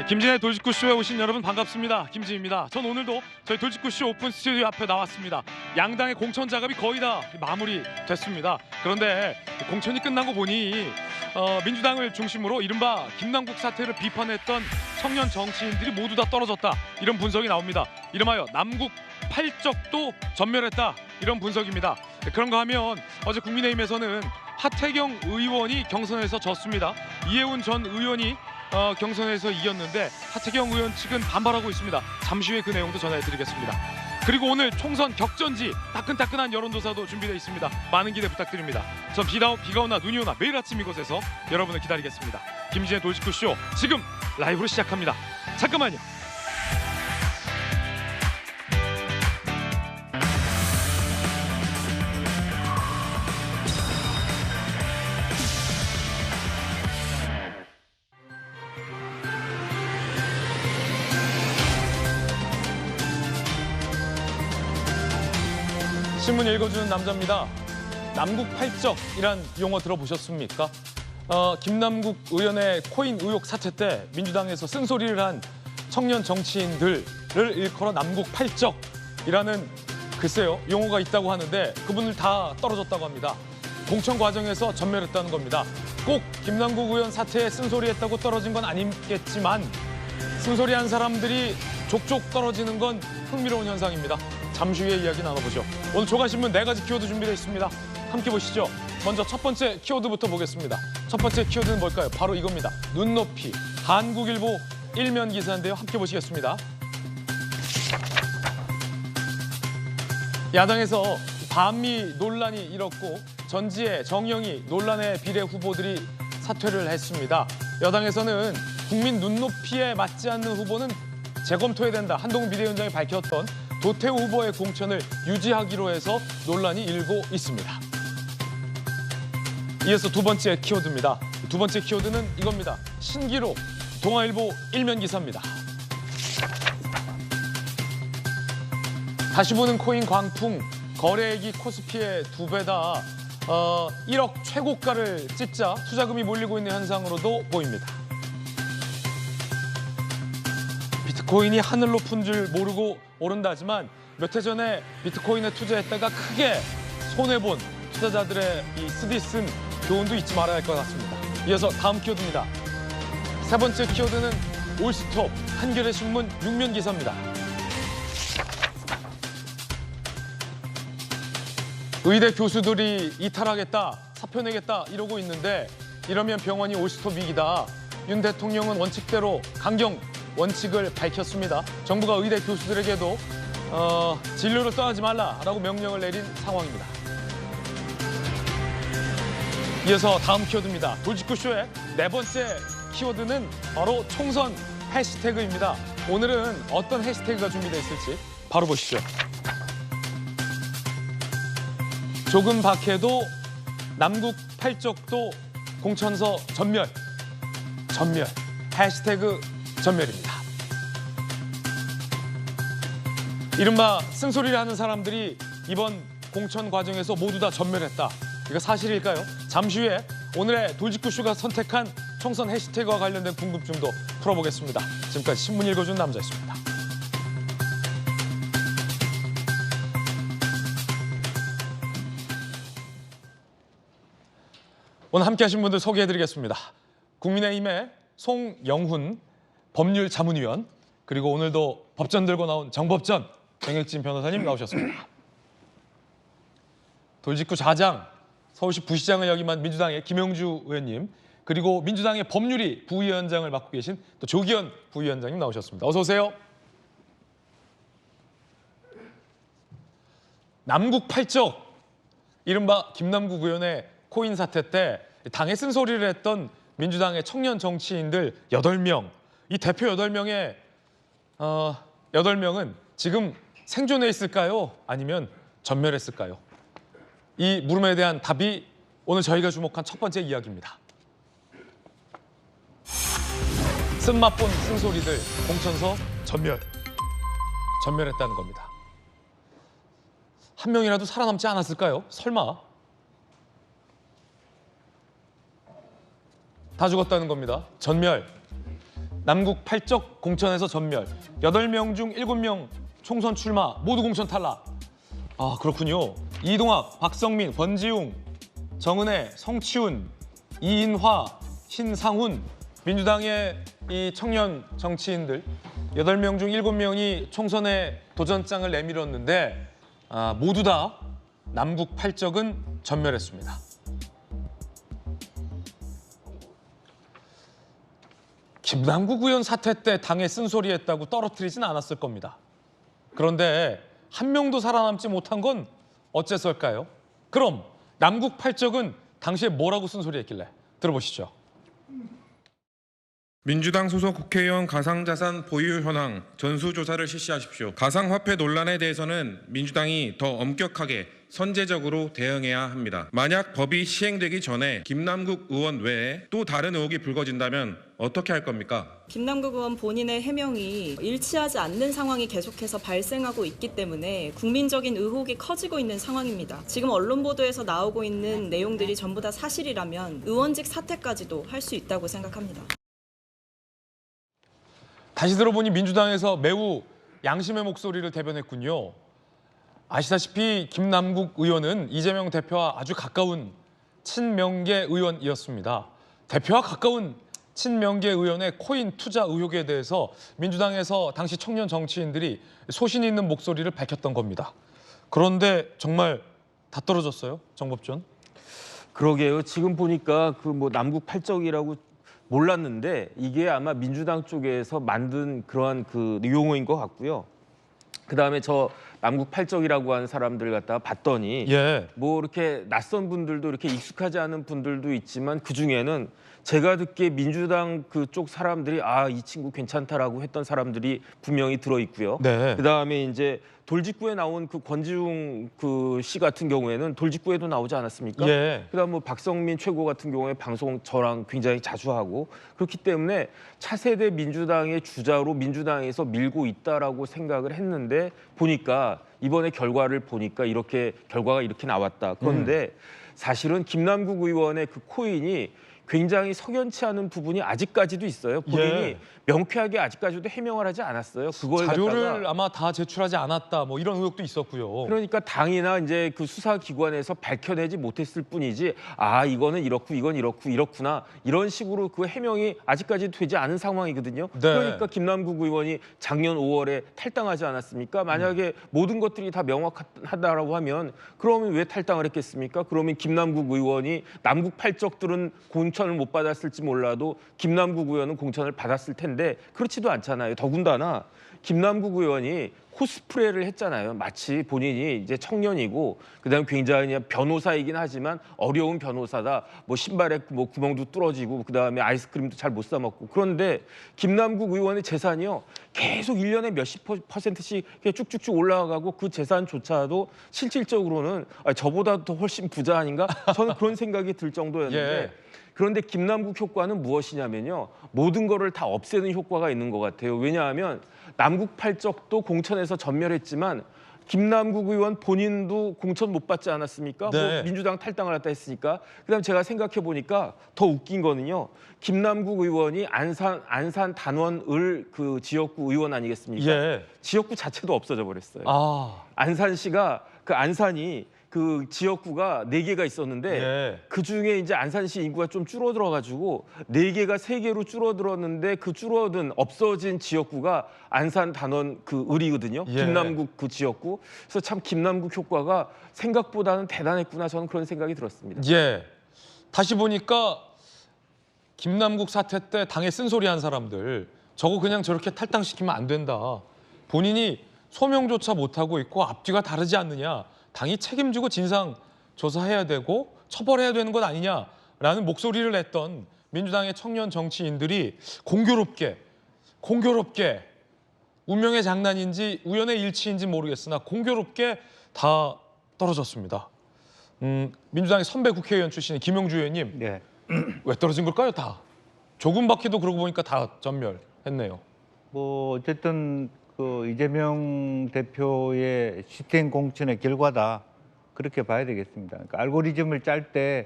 김진의 돌직구쇼에 오신 여러분 반갑습니다. 김진입니다. 전 오늘도 저희 돌직구쇼 오픈 스튜디오 앞에 나왔습니다. 양당의 공천 작업이 거의 다 마무리됐습니다. 그런데 공천이 끝난 거 보니 민주당을 중심으로 이른바 김남국 사태를 비판했던 청년 정치인들이 모두 다 떨어졌다, 이런 분석이 나옵니다. 이름하여 남국 팔적도 전멸했다, 이런 분석입니다. 그런가 하면 어제 국민의힘에서는 하태경 의원이 경선에서 졌습니다. 이해운 전 의원이 경선에서 이겼는데 하태경 의원 측은 반발하고 있습니다. 잠시 후에 그 내용도 전해드리겠습니다. 그리고 오늘 총선 격전지 따끈따끈한 여론조사도 준비되어 있습니다. 많은 기대 부탁드립니다. 전 비가 오나 눈이 오나 매일 아침 이곳에서 여러분을 기다리겠습니다. 김진의 돌직구쇼 지금 라이브로 시작합니다. 잠깐만요. 신문 읽어주는 남자입니다. 남국팔적이란 용어 들어보셨습니까? 김남국 의원의 코인 의혹 사태 때 민주당에서 쓴소리를 한 청년 정치인들을 일컬어 남국팔적이라는 글쎄요 용어가 있다고 하는데 그분들 다 떨어졌다고 합니다. 공천 과정에서 전멸했다는 겁니다. 꼭 김남국 의원 사태에 쓴소리했다고 떨어진 건 아니겠지만 쓴소리한 사람들이 족족 떨어지는 건 흥미로운 현상입니다. 잠시 후에 이야기 나눠보죠. 오늘 조간신문 4가지 키워드 준비되어 있습니다. 함께 보시죠. 먼저 첫 번째 키워드부터 보겠습니다. 첫 번째 키워드는 뭘까요? 바로 이겁니다. 눈높이. 한국일보 일면 기사인데요. 함께 보시겠습니다. 야당에서 반미 논란이 일었고 전지혜, 정영희 논란의 비례 후보들이 사퇴를 했습니다. 여당에서는 국민 눈높이에 맞지 않는 후보는 재검토해야 된다. 한동훈 비대위원장이 밝혔던 도태우 후보의 공천을 유지하기로 해서 논란이 일고 있습니다. 이어서 두 번째 키워드입니다. 두 번째 키워드는 이겁니다. 신기록, 동아일보 일면 기사입니다. 다시 보는 코인 광풍, 거래액이 코스피의 2배다. 1억 최고가를 찍자 투자금이 몰리고 있는 현상으로도 보입니다. 비트코인이 하늘 높은 줄 모르고 오른다지만 몇 해 전에 비트코인에 투자했다가 크게 손해본 투자자들의 이 쓰디쓴 교훈도 잊지 말아야 할 것 같습니다. 이어서 다음 키워드입니다. 세 번째 키워드는 올스톱, 한겨레 신문 6면 기사입니다. 의대 교수들이 이탈하겠다, 사표 내겠다 이러고 있는데 이러면 병원이 올스톱 위기다. 윤 대통령은 원칙대로 강경 원칙을 밝혔습니다. 정부가 의대 교수들에게도 진료를 떠나지 말라라고 명령을 내린 상황입니다. 이어서 다음 키워드입니다. 돌직구쇼의 네 번째 키워드는 바로 총선 해시태그입니다. 오늘은 어떤 해시태그가 준비되어 있을지 바로 보시죠. 조금 박해도 남국 팔적도 공천서 전멸, 해시태그 전멸입니다. 이른바 쓴소리를 하는 사람들이 이번 공천 과정에서 모두 다 전멸했다. 이거 사실일까요? 잠시 후에 오늘의 돌직구쇼가 선택한 총선 해시태그와 관련된 궁금증도 풀어보겠습니다. 지금까지 신문 읽어준 남자였습니다. 오늘 함께 하신 분들 소개해드리겠습니다. 국민의힘의 송영훈 법률자문위원, 그리고 오늘도 법전 들고 나온 정법전 정혁진 변호사님 나오셨습니다. 돌직구 좌장, 서울시 부시장을 역임한 민주당의 김영주 의원님, 그리고 민주당의 법률위 부위원장을 맡고 계신 또 조기현 부위원장님 나오셨습니다. 어서 오세요. 남국 팔적, 이른바 김남국 의원의 코인 사태 때 당에 쓴소리를 했던 민주당의 청년 정치인들 8명, 이 대표 8명의 8명은 지금 생존해 있을까요? 아니면 전멸했을까요? 이 물음에 대한 답이 오늘 저희가 주목한 첫 번째 이야기입니다. 쓴맛본 쓴소리들 공천서 전멸했다는 겁니다. 한 명이라도 살아남지 않았을까요? 설마? 다 죽었다는 겁니다. 전멸. 남북 8적 공천에서 전멸. 8명 중 7명 총선 출마 모두 공천 탈락. 아, 그렇군요. 이동학, 박성민, 권지웅, 정은혜, 성치훈, 이인화, 신상훈, 민주당의 이 청년 정치인들 8명 중 7명이 총선에 도전장을 내밀었는데 모두 다 남북 8적은 전멸했습니다. 김남국 의원 사퇴 때 당에 쓴소리했다고 떨어뜨리진 않았을 겁니다. 그런데 한 명도 살아남지 못한 건 어째서일까요? 그럼 남북 8적은 당시에 뭐라고 쓴소리했길래 들어보시죠. 민주당 소속 국회의원 가상자산 보유 현황 전수조사를 실시하십시오. 가상화폐 논란에 대해서는 민주당이 더 엄격하게 선제적으로 대응해야 합니다. 만약 법이 시행되기 전에 김남국 의원 외에 또 다른 의혹이 불거진다면 어떻게 할 겁니까? 김남국 의원 본인의 해명이 일치하지 않는 상황이 계속해서 발생하고 있기 때문에 국민적인 의혹이 커지고 있는 상황입니다. 지금 언론 보도에서 나오고 있는 내용들이 전부 다 사실이라면 의원직 사퇴까지도 할 수 있다고 생각합니다. 다시 들어보니 민주당에서 매우 양심의 목소리를 대변했군요. 아시다시피 김남국 의원은 이재명 대표와 아주 가까운 친명계 의원이었습니다. 대표와 가까운 친명계 의원의 코인 투자 의혹에 대해서 민주당에서 당시 청년 정치인들이 소신 있는 목소리를 밝혔던 겁니다. 그런데 정말 다 떨어졌어요, 정법전? 그러게요. 지금 보니까 그 뭐 남북 8적이라고 몰랐는데 이게 아마 민주당 쪽에서 만든 그러한 그 용어인 것 같고요. 그다음에 저 남북 8적이라고 하는 사람들 갖다가 봤더니 뭐 이렇게 낯선 분들도 이렇게 익숙하지 않은 분들도 있지만 그 중에는 제가 듣기에 민주당 그쪽 사람들이 이 친구 괜찮다라고 했던 사람들이 분명히 들어 있고요. 네. 그다음에 이제 돌직구에 나온 그 권지웅 그 씨 같은 경우에는 돌직구에도 나오지 않았습니까? 그다음 뭐 박성민 최고 같은 경우에 방송 저랑 굉장히 자주 하고 그렇기 때문에 차세대 민주당의 주자로 민주당에서 밀고 있다라고 생각을 했는데 보니까 이번에 결과를 보니까 결과가 이렇게 나왔다. 그런데 사실은 김남국 의원의 그 코인이 굉장히 석연치 않은 부분이 아직까지도 있어요. 본인이 명쾌하게 아직까지도 해명을 하지 않았어요. 그걸 자료를 아마 다 제출하지 않았다. 뭐 이런 의혹도 있었고요. 그러니까 당이나 이제 그 수사기관에서 밝혀내지 못했을 뿐이지 이거는 이렇고 이건 이렇고 이렇구나 이런 식으로 그 해명이 아직까지 되지 않은 상황이거든요. 그러니까 김남국 의원이 작년 5월에 탈당하지 않았습니까? 만약에 모든 것들이 다 명확하다라고 하면 그러면 왜 탈당을 했겠습니까? 그러면 김남국 의원이 남북 8적들은 공천을 못 받았을지 몰라도 김남국 의원은 공천을 받았을 텐데 그렇지도 않잖아요. 더군다나 김남국 의원이 코스프레를 했잖아요. 마치 본인이 이제 청년이고 그다음에 굉장히 변호사이긴 하지만 어려운 변호사다. 뭐 신발에 뭐 구멍도 뚫어지고 그다음에 아이스크림도 잘 못 사 먹고 그런데 김남국 의원의 재산이요. 계속 1년에 몇십 %씩 쭉쭉쭉 올라가고 그 재산조차도 실질적으로는 저보다 더 훨씬 부자 아닌가? 저는 그런 생각이 들 정도였는데 그런데 김남국 효과는 무엇이냐면요. 모든 거를 다 없애는 효과가 있는 것 같아요. 왜냐하면 남북 8적도 공천에서 전멸했지만 김남국 의원 본인도 공천 못 받지 않았습니까? 뭐 민주당 탈당을 했다 했으니까. 그다음 제가 생각해 보니까 더 웃긴 거는요. 김남국 의원이 안산 단원을 그 지역구 의원 아니겠습니까? 지역구 자체도 없어져 버렸어요. 안산시가 그 안산이 그 지역구가 4개가 있었는데 그 중에 이제 안산시 인구가 좀 줄어들어 가지고 4개가 3개로 줄어들었는데 그 줄어든 없어진 지역구가 안산 단원 그 을이거든요. 김남국 그 지역구. 그래서 참 김남국 효과가 생각보다는 대단했구나 저는 그런 생각이 들었습니다. 다시 보니까 김남국 사태 때 당에 쓴소리한 사람들 저거 그냥 저렇게 탈당시키면 안 된다. 본인이 소명조차 못하고 있고 앞뒤가 다르지 않느냐. 당이 책임지고 진상 조사해야 되고 처벌해야 되는 것 아니냐라는 목소리를 냈던 민주당의 청년 정치인들이 공교롭게 운명의 장난인지 우연의 일치인지 모르겠으나 공교롭게 다 떨어졌습니다. 민주당의 선배 국회의원 출신의 김영주 의원님 왜 떨어진 걸까요? 다 조금밖에도 그러고 보니까 다 전멸했네요. 뭐 어쨌든 그 이재명 대표의 시스템 공천의 결과다 그렇게 봐야 되겠습니다. 그러니까 알고리즘을 짤 때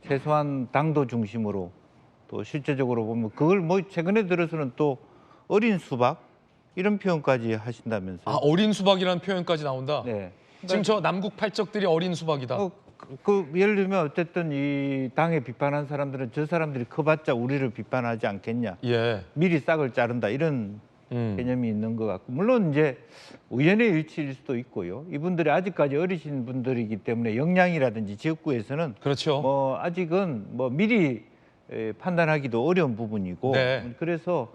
최소한 당도 중심으로 또 실제적으로 보면 그걸 뭐 최근에 들어서는 또 어린 수박 이런 표현까지 하신다면서요. 아, 어린 수박이라는 표현까지 나온다. 네. 지금 저 남국 팔적들이 어린 수박이다. 예를 들면 어쨌든 이 당에 비판한 사람들은 저 사람들이 커봤자 우리를 비판하지 않겠냐. 예. 미리 싹을 자른다 이런 개념이 있는 것 같고 물론 이제 우연의 일치일 수도 있고요. 이분들이 아직까지 어리신 분들이기 때문에 역량이라든지 지역구에서는 그렇죠. 뭐 아직은 뭐 미리 판단하기도 어려운 부분이고 네. 그래서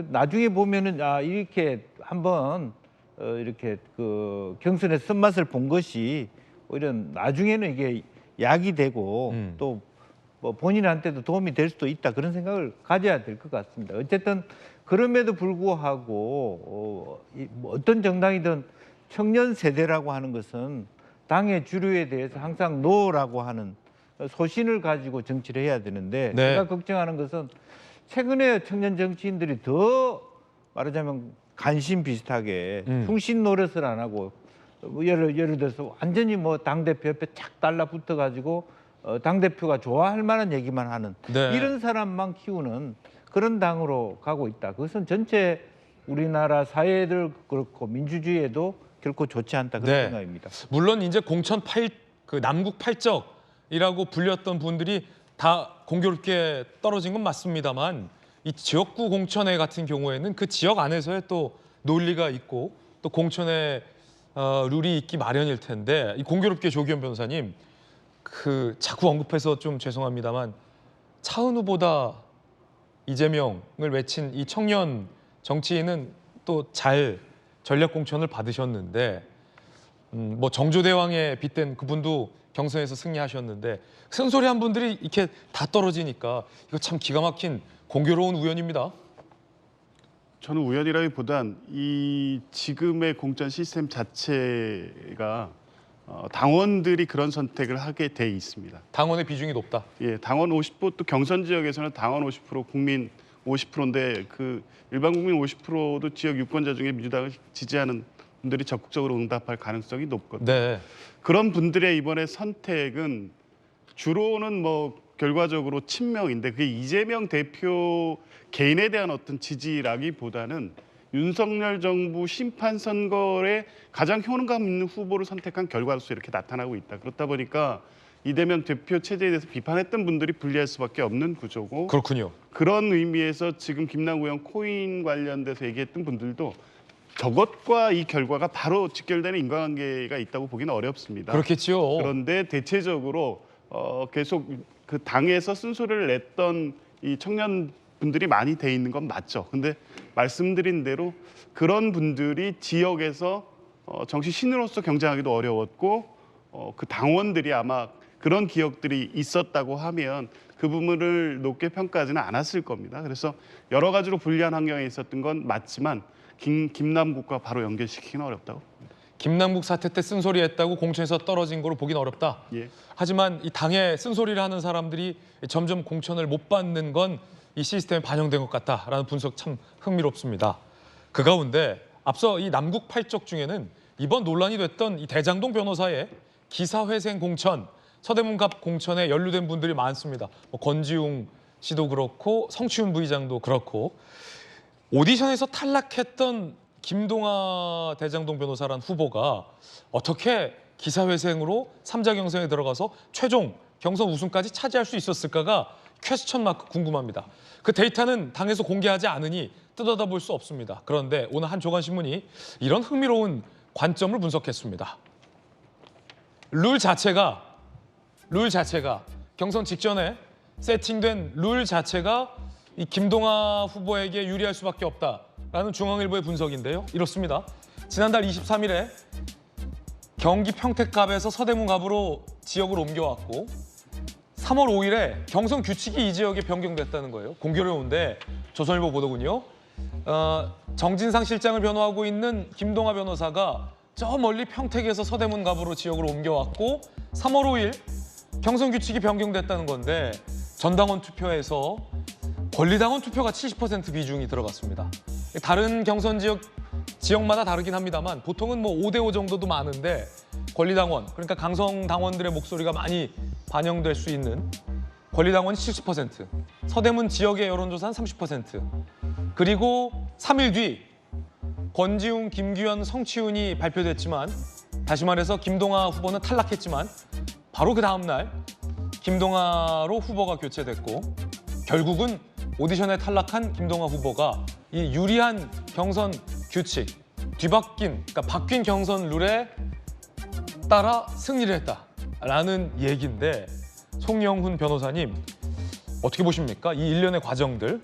나중에 보면은 아 이렇게 한번 이렇게 그 경선의 쓴맛을 본 것이 오히려 나중에는 이게 약이 되고 또 뭐 본인한테도 도움이 될 수도 있다 그런 생각을 가져야 될 것 같습니다. 어쨌든 그럼에도 불구하고 뭐 어떤 정당이든 청년 세대라고 하는 것은 당의 주류에 대해서 항상 노라고 하는 소신을 가지고 정치를 해야 되는데 네. 제가 걱정하는 것은 최근에 청년 정치인들이 더 말하자면 간신 비슷하게 충신 노릇을 안 하고 뭐 예를 들어서 완전히 뭐 당대표 옆에 착 달라붙어 가지고 당대표가 좋아할 만한 얘기만 하는 네. 이런 사람만 키우는 그런 당으로 가고 있다. 그것은 전체 우리나라 사회들 그렇고 민주주의에도 결코 좋지 않다 그런 네. 생각입니다. 물론 이제 그 남국 팔적이라고 불렸던 분들이 다 공교롭게 떨어진 건 맞습니다만 이 지역구 공천회 같은 경우에는 그 지역 안에서의 또 논리가 있고 또 공천회 룰이 있기 마련일 텐데 이 공교롭게 조기현 변호사님 그 자꾸 언급해서 좀 죄송합니다만 차은우보다 이재명을 외친 이 청년 정치인은 또 잘 전략 공천을 받으셨는데 뭐 정조대왕에 빗댄 그분도 경선에서 승리하셨는데 쓴소리한 분들이 이렇게 다 떨어지니까 이거 참 기가 막힌 공교로운 우연입니다. 저는 우연이라기보단 이 지금의 공천 시스템 자체가 당원들이 그런 선택을 하게 돼 있습니다. 당원의 비중이 높다. 예, 당원 50%, 또 경선 지역에서는 당원 50%, 국민 50%인데 그 일반 국민 50%도 지역 유권자 중에 민주당을 지지하는 분들이 적극적으로 응답할 가능성이 높거든요. 네. 그런 분들의 이번에 선택은 주로는 뭐 결과적으로 친명인데 그게 이재명 대표 개인에 대한 어떤 지지라기보다는 윤석열 정부 심판 선거에 가장 효능감 있는 후보를 선택한 결과로서 이렇게 나타나고 있다. 그렇다 보니까 이재명 대표 체제에 대해서 비판했던 분들이 불리할 수밖에 없는 구조고 그렇군요. 그런 의미에서 지금 김남국 의원 코인 관련돼서 얘기했던 분들도 저것과 이 결과가 바로 직결되는 인과관계가 있다고 보기는 어렵습니다. 그렇겠죠. 그런데 대체적으로 계속 그 당에서 쓴소리를 냈던 이 청년 분들이 많이 돼 있는 건 맞죠. 근데 말씀드린 대로 그런 분들이 지역에서 정치 신으로서 경쟁하기도 어려웠고 그 당원들이 아마 그런 기억들이 있었다고 하면 그 부분을 높게 평가하지는 않았을 겁니다. 그래서 여러 가지로 불리한 환경에 있었던 건 맞지만 김남국과 바로 연결시키기는 어렵다고. 김남국 사태 때 쓴소리했다고 공천에서 떨어진 거로 보긴 어렵다. 예. 하지만 이 당에 쓴소리를 하는 사람들이 점점 공천을 못 받는 건 이 시스템에 반영된 것 같다라는 분석 참 흥미롭습니다. 그 가운데 앞서 이 남국 팔적 중에는 이번 논란이 됐던 이 대장동 변호사의 기사회생 공천, 서대문갑 공천에 연루된 분들이 많습니다. 뭐 권지웅 씨도 그렇고 성추윤 부의장도 그렇고 오디션에서 탈락했던 김동아 대장동 변호사란 후보가 어떻게 기사회생으로 3자 경선에 들어가서 최종 경선 우승까지 차지할 수 있었을까가 퀘스천 마크 궁금합니다. 그 데이터는 당에서 공개하지 않으니 뜯어다 볼 수 없습니다. 그런데 오늘 한 조간신문이 이런 흥미로운 관점을 분석했습니다. 룰 자체가 경선 직전에 세팅된 룰 자체가 이 김동아 후보에게 유리할 수밖에 없다라는 중앙일보의 분석인데요. 이렇습니다. 지난달 23일에 경기 평택갑에서 서대문갑으로 지역을 옮겨왔고 3월 5일에 경선 규칙이 이 지역에 변경됐다는 거예요. 공교로운데 조선일보 보도군요. 정진상 실장을 변호하고 있는 김동아 변호사가 저 멀리 평택에서 서대문갑으로 지역을 옮겨왔고 3월 5일 경선 규칙이 변경됐다는 건데 전당원 투표에서 권리당원 투표가 70% 비중이 들어갔습니다. 다른 경선 지역마다 다르긴 합니다만 보통은 뭐 5대5 정도도 많은데 권리당원, 그러니까 강성 당원들의 목소리가 많이 반영될 수 있는 권리당원이 70%, 서대문 지역의 여론조사는 30%, 그리고 3일 뒤 권지웅, 김규현, 성취훈이 발표됐지만 다시 말해서 김동하 후보는 탈락했지만 바로 그 다음 날 김동하로 후보가 교체됐고 결국은 오디션에 탈락한 김동하 후보가 이 유리한 경선 규칙, 그러니까 바뀐 경선 룰에 따라 승리를 했다라는 얘기인데 송영훈 변호사님 어떻게 보십니까? 이 일련의 과정들.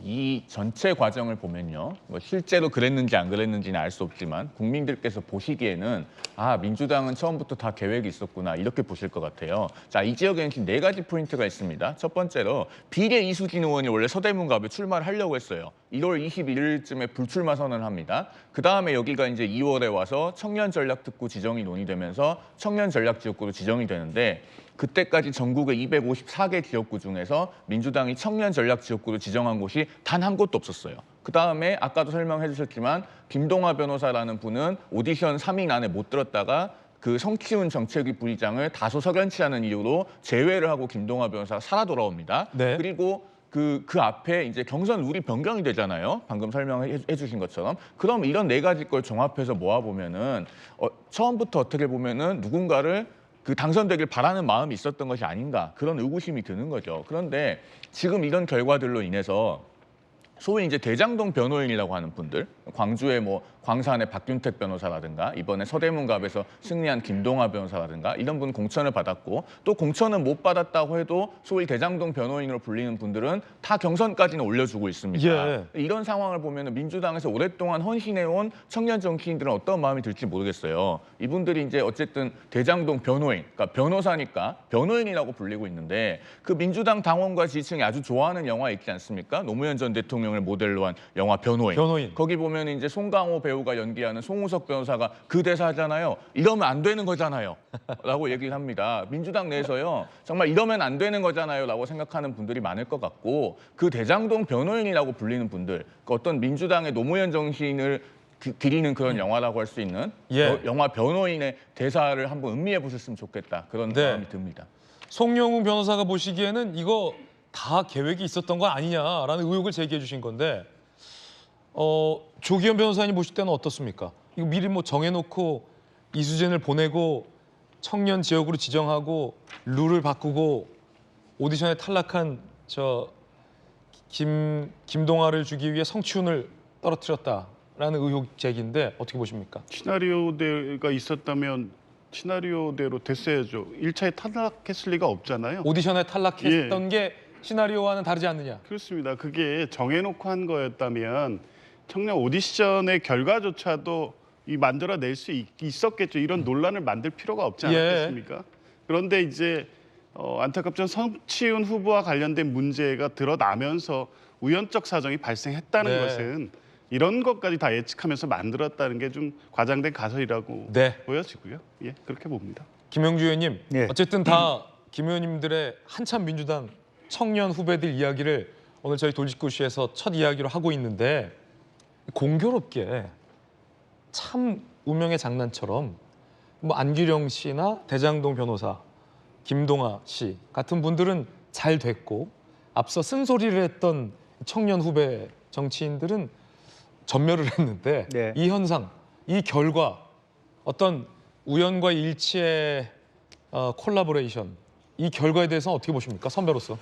이 전체 과정을 보면요, 뭐 실제로 그랬는지 안 그랬는지는 알 수 없지만 국민들께서 보시기에는 아, 민주당은 처음부터 다 계획이 있었구나 이렇게 보실 것 같아요. 자, 이 지역에는 지금 4가지 포인트가 있습니다. 첫 번째로 비례 이수진 의원이 원래 서대문갑에 출마를 하려고 했어요. 1월 21일쯤에 불출마 선언을 합니다. 그 다음에 여기가 이제 2월에 와서 청년 전략 특구 지정이 논의되면서 청년 전략 지역구로 지정이 되는데 그때까지 전국의 254개 지역구 중에서 민주당이 청년 전략 지역구로 지정한 곳이 단 한 곳도 없었어요. 그 다음에 아까도 설명해 주셨지만 김동하 변호사라는 분은 오디션 3인 안에 못 들었다가 그 성취훈 정책위 부의장을 다소 석연치 않은 이유로 제외를 하고 김동하 변호사가 살아 돌아옵니다. 네. 그리고 그 앞에 이제 경선 룰이 변경이 되잖아요. 방금 설명해 주신 것처럼. 그럼 이런 4가지 걸 종합해서 모아보면은 처음부터 어떻게 보면은 누군가를 그 당선되길 바라는 마음이 있었던 것이 아닌가 그런 의구심이 드는 거죠. 그런데 지금 이런 결과들로 인해서 소위 이제 대장동 변호인이라고 하는 분들, 광주의 뭐 광산의 박균택 변호사라든가 이번에 서대문갑에서 승리한 김동하 변호사라든가 이런 분 공천을 받았고 또 공천은 못 받았다고 해도 소위 대장동 변호인으로 불리는 분들은 다 경선까지는 올려주고 있습니다. 예. 이런 상황을 보면 민주당에서 오랫동안 헌신해온 청년 정치인들은 어떤 마음이 들지 모르겠어요. 이분들이 이제 어쨌든 대장동 변호인, 그러니까 변호사니까 변호인이라고 불리고 있는데 그 민주당 당원과 지지층이 아주 좋아하는 영화 있지 않습니까? 노무현 전 대통령을 모델로 한 영화 변호인. 거기 보면 이제 송강호 배우가 연기하는 송우석 변호사가 그 대사 하잖아요. 이러면 안 되는 거잖아요. 라고 얘기를 합니다. 민주당 내에서요. 정말 이러면 안 되는 거잖아요. 라고 생각하는 분들이 많을 것 같고 그 대장동 변호인이라고 불리는 분들 그 어떤 민주당의 노무현 정신을 기리는 그런 영화라고 할 수 있는 예. 영화 변호인의 대사를 한번 음미해 보셨으면 좋겠다. 그런 네. 마음이 듭니다. 송영훈 변호사가 보시기에는 이거 다 계획이 있었던 거 아니냐라는 의혹을 제기해 주신 건데 조기현 변호사님 보실 때는 어떻습니까? 이거 미리 뭐 정해놓고 이수진을 보내고 청년 지역으로 지정하고 룰을 바꾸고 오디션에 탈락한 김동하를 주기 위해 성취훈을 떨어뜨렸다라는 의혹 제기인데 어떻게 보십니까? 시나리오대가 있었다면 시나리오대로 됐어야죠. 1차에 탈락했을 리가 없잖아요. 오디션에 탈락했던 게 시나리오와는 다르지 않느냐? 그렇습니다. 그게 정해놓고 한 거였다면 청년 오디션의 결과조차도 만들어낼 수 있었겠죠. 이런 논란을 만들 필요가 없지 않았겠습니까? 그런데 이제 안타깝지만 성취훈 후보와 관련된 문제가 드러나면서 우연적 사정이 발생했다는 것은 이런 것까지 다 예측하면서 만들었다는 게 좀 과장된 가설이라고 보여지고요. 예, 그렇게 봅니다. 김영주 의원님, 네. 어쨌든 다 김 의원님들의 한참 민주당 청년 후배들 이야기를 오늘 저희 돌직구쇼에서 첫 이야기로 하고 있는데 공교롭게 참 운명의 장난처럼 뭐 안규령 씨나 대장동 변호사, 김동하 씨 같은 분들은 잘 됐고 앞서 쓴소리를 했던 청년 후배 정치인들은 전멸을 했는데 네. 이 현상, 이 결과 어떤 우연과 일치의 콜라보레이션 이 결과에 대해서 어떻게 보십니까? 선배로서.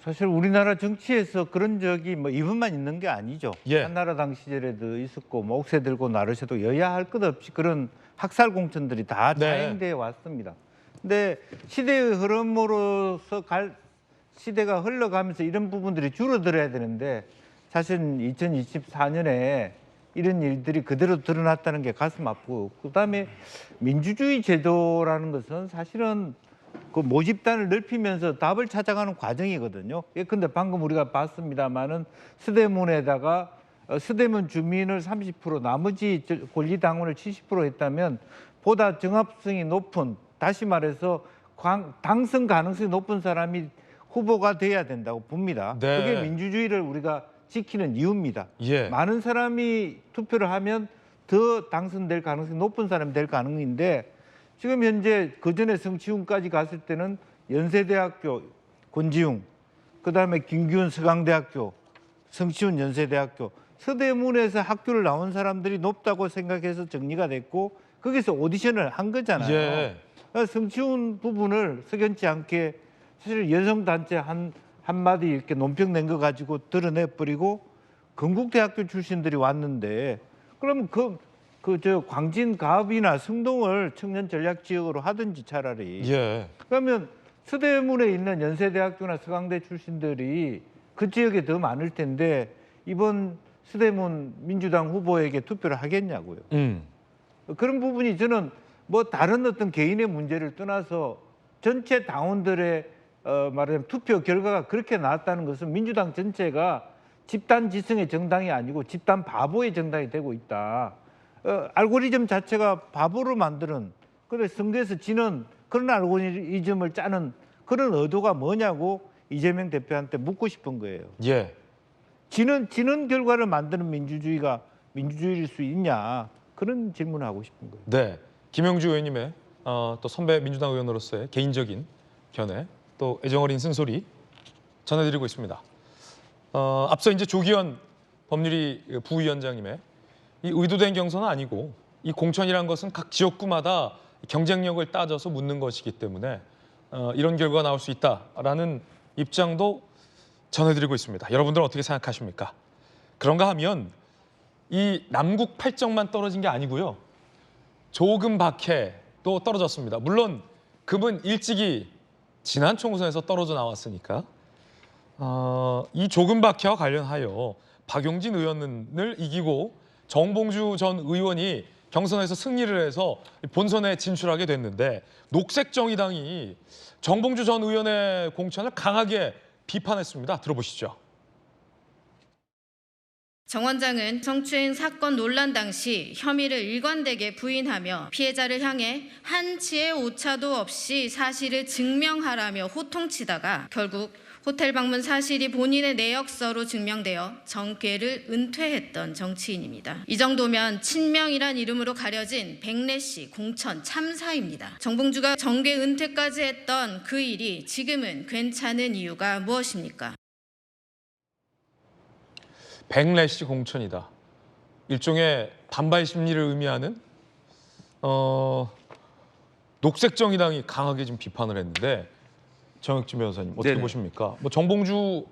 사실 우리나라 정치에서 그런 적이 뭐 이분만 있는 게 아니죠. 예. 한나라당 시절에도 있었고 뭐 옥새 들고 나르셔도 여야 할 것 없이 그런 학살 공천들이 다 자행돼 왔습니다. 근데 시대의 흐름으로서 시대가 흘러가면서 이런 부분들이 줄어들어야 되는데 사실 2024년에 이런 일들이 그대로 드러났다는 게 가슴 아프고 그다음에 민주주의 제도라는 것은 사실은 그 모집단을 넓히면서 답을 찾아가는 과정이거든요. 예컨대 방금 우리가 봤습니다마는 서대문에다가 서대문 주민을 30% 나머지 권리당원을 70% 했다면 보다 정합성이 높은 다시 말해서 당선 가능성이 높은 사람이 후보가 돼야 된다고 봅니다. 네. 그게 민주주의를 우리가 지키는 이유입니다. 예. 많은 사람이 투표를 하면 더 당선될 가능성이 높은 사람이 될 가능인데 지금 현재 그전에 성취훈까지 갔을 때는 연세대학교 권지웅, 그다음에 김기훈 서강대학교, 성시훈 연세대학교, 서대문에서 학교를 나온 사람들이 높다고 생각해서 정리가 됐고 거기서 오디션을 한 거잖아요. 예. 그러니까 성시훈 부분을 석연치 않게 사실 여성 단체 한마디 이렇게 논평 낸 거 가지고 드러내 버리고 건국대학교 출신들이 왔는데 그러면 저 광진 가읍이나 성동을 청년 전략 지역으로 하든지 차라리. 예. 그러면 서대문에 있는 연세대학교나 서강대 출신들이 그 지역에 더 많을 텐데 이번 서대문 민주당 후보에게 투표를 하겠냐고요. 그런 부분이 저는 뭐 다른 어떤 개인의 문제를 떠나서 전체 당원들의 말하자면 투표 결과가 그렇게 나왔다는 것은 민주당 전체가 집단 지성의 정당이 아니고 집단 바보의 정당이 되고 있다. 알고리즘 자체가 바보로 만드는 그래 선거에서 지는 그런 알고리즘을 짜는 그런 의도가 뭐냐고 이재명 대표한테 묻고 싶은 거예요. 예. 지는 결과를 만드는 민주주의가 민주주의일 수 있냐 그런 질문을 하고 싶은 거예요. 네. 김영주 의원님의 또 선배 민주당 의원으로서의 개인적인 견해 또 애정어린 쓴소리 전해드리고 있습니다. 앞서 이제 조기현 법률위 부위원장님의 이 의도된 경선은 아니고 이 공천이란 것은 각 지역구마다 경쟁력을 따져서 묻는 것이기 때문에 이런 결과가 나올 수 있다라는 입장도 전해드리고 있습니다. 여러분들은 어떻게 생각하십니까? 그런가 하면 이 남국 8정만 떨어진 게 아니고요. 조금 박해도 떨어졌습니다. 물론 금은 일찍이 지난 총선에서 떨어져 나왔으니까 이 조금 박해와 관련하여 박용진 의원을 이기고 정봉주 전 의원이 경선에서 승리를 해서 본선에 진출하게 됐는데 녹색정의당이 정봉주 전 의원의 공천을 강하게 비판했습니다. 들어보시죠. 정 원장은 성추행 사건 논란 당시 혐의를 일관되게 부인하며 피해자를 향해 한치의 오차도 없이 사실을 증명하라며 호통치다가 결국 호텔 방문 사실이 본인의 내역서로 증명되어 정계를 은퇴했던 정치인입니다. 이 정도면 친명이란 이름으로 가려진 백래시 공천 참사입니다. 정봉주가 정계 은퇴까지 했던 그 일이 지금은 괜찮은 이유가 무엇입니까? 백래시 공천이다. 일종의 반발 심리를 의미하는 녹색정의당이 강하게 지금 비판을 했는데 정혁진 변호사님 어떻게 네네. 보십니까? 뭐 정봉주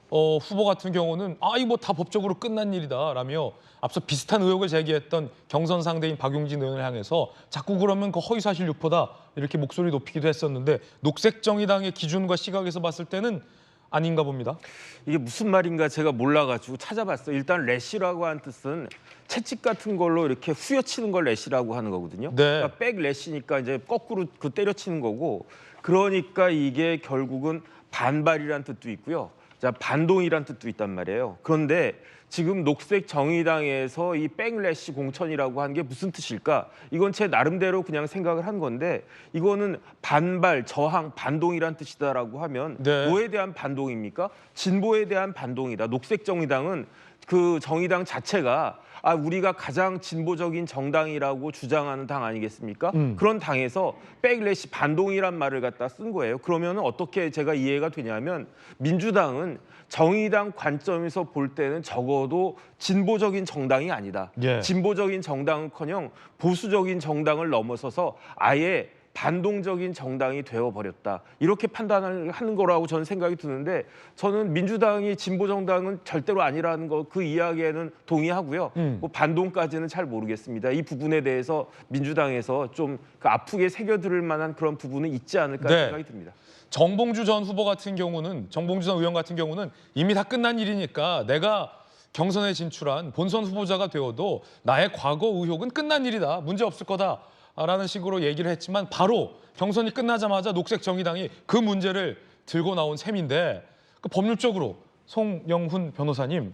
후보 같은 경우는 이거 뭐 다 법적으로 끝난 일이다라며 앞서 비슷한 의혹을 제기했던 경선 상대인 박용진 의원을 향해서 자꾸 그러면 그 허위사실 유포다 이렇게 목소리 높이기도 했었는데 녹색정의당의 기준과 시각에서 봤을 때는 아닌가 봅니다. 이게 무슨 말인가 제가 몰라가지고 찾아봤어요. 일단 래시라고 하는 뜻은 채찍 같은 걸로 이렇게 후려치는 걸 래시라고 하는 거거든요. 네. 그러니까 백 래시니까 이제 거꾸로 그 때려치는 거고 그러니까 이게 결국은 반발이란 뜻도 있고요. 자, 반동이란 뜻도 있단 말이에요. 그런데 지금 녹색 정의당에서 이 백래시 공천이라고 하는 게 무슨 뜻일까? 이건 제 나름대로 그냥 생각을 한 건데 이거는 반발, 저항, 반동이란 뜻이다라고 하면 네. 뭐에 대한 반동입니까? 진보에 대한 반동이다. 녹색 정의당은 그 정의당 자체가 우리가 가장 진보적인 정당이라고 주장하는 당 아니겠습니까? 그런 당에서 백래시 반동이란 말을 갖다 쓴 거예요. 그러면 어떻게 제가 이해가 되냐면 민주당은 정의당 관점에서 볼 때는 적어도 진보적인 정당이 아니다. 예. 진보적인 정당은커녕 보수적인 정당을 넘어서서 아예 반동적인 정당이 되어버렸다. 이렇게 판단을 하는 거라고 저는 생각이 드는데 저는 민주당이 진보 정당은 절대로 아니라는 거 그 이야기에는 동의하고요. 뭐 반동까지는 잘 모르겠습니다. 이 부분에 대해서 민주당에서 좀 그 아프게 새겨들을 만한 그런 부분은 있지 않을까 네. 생각이 듭니다. 정봉주 전 후보 같은 경우는 정봉주 전 의원 같은 경우는 이미 다 끝난 일이니까 내가 경선에 진출한 본선 후보자가 되어도 나의 과거 의혹은 끝난 일이다. 문제 없을 거다. 라는 식으로 얘기를 했지만 바로 경선이 끝나자마자 녹색정의당이 그 문제를 들고 나온 셈인데 그 법률적으로 송영훈 변호사님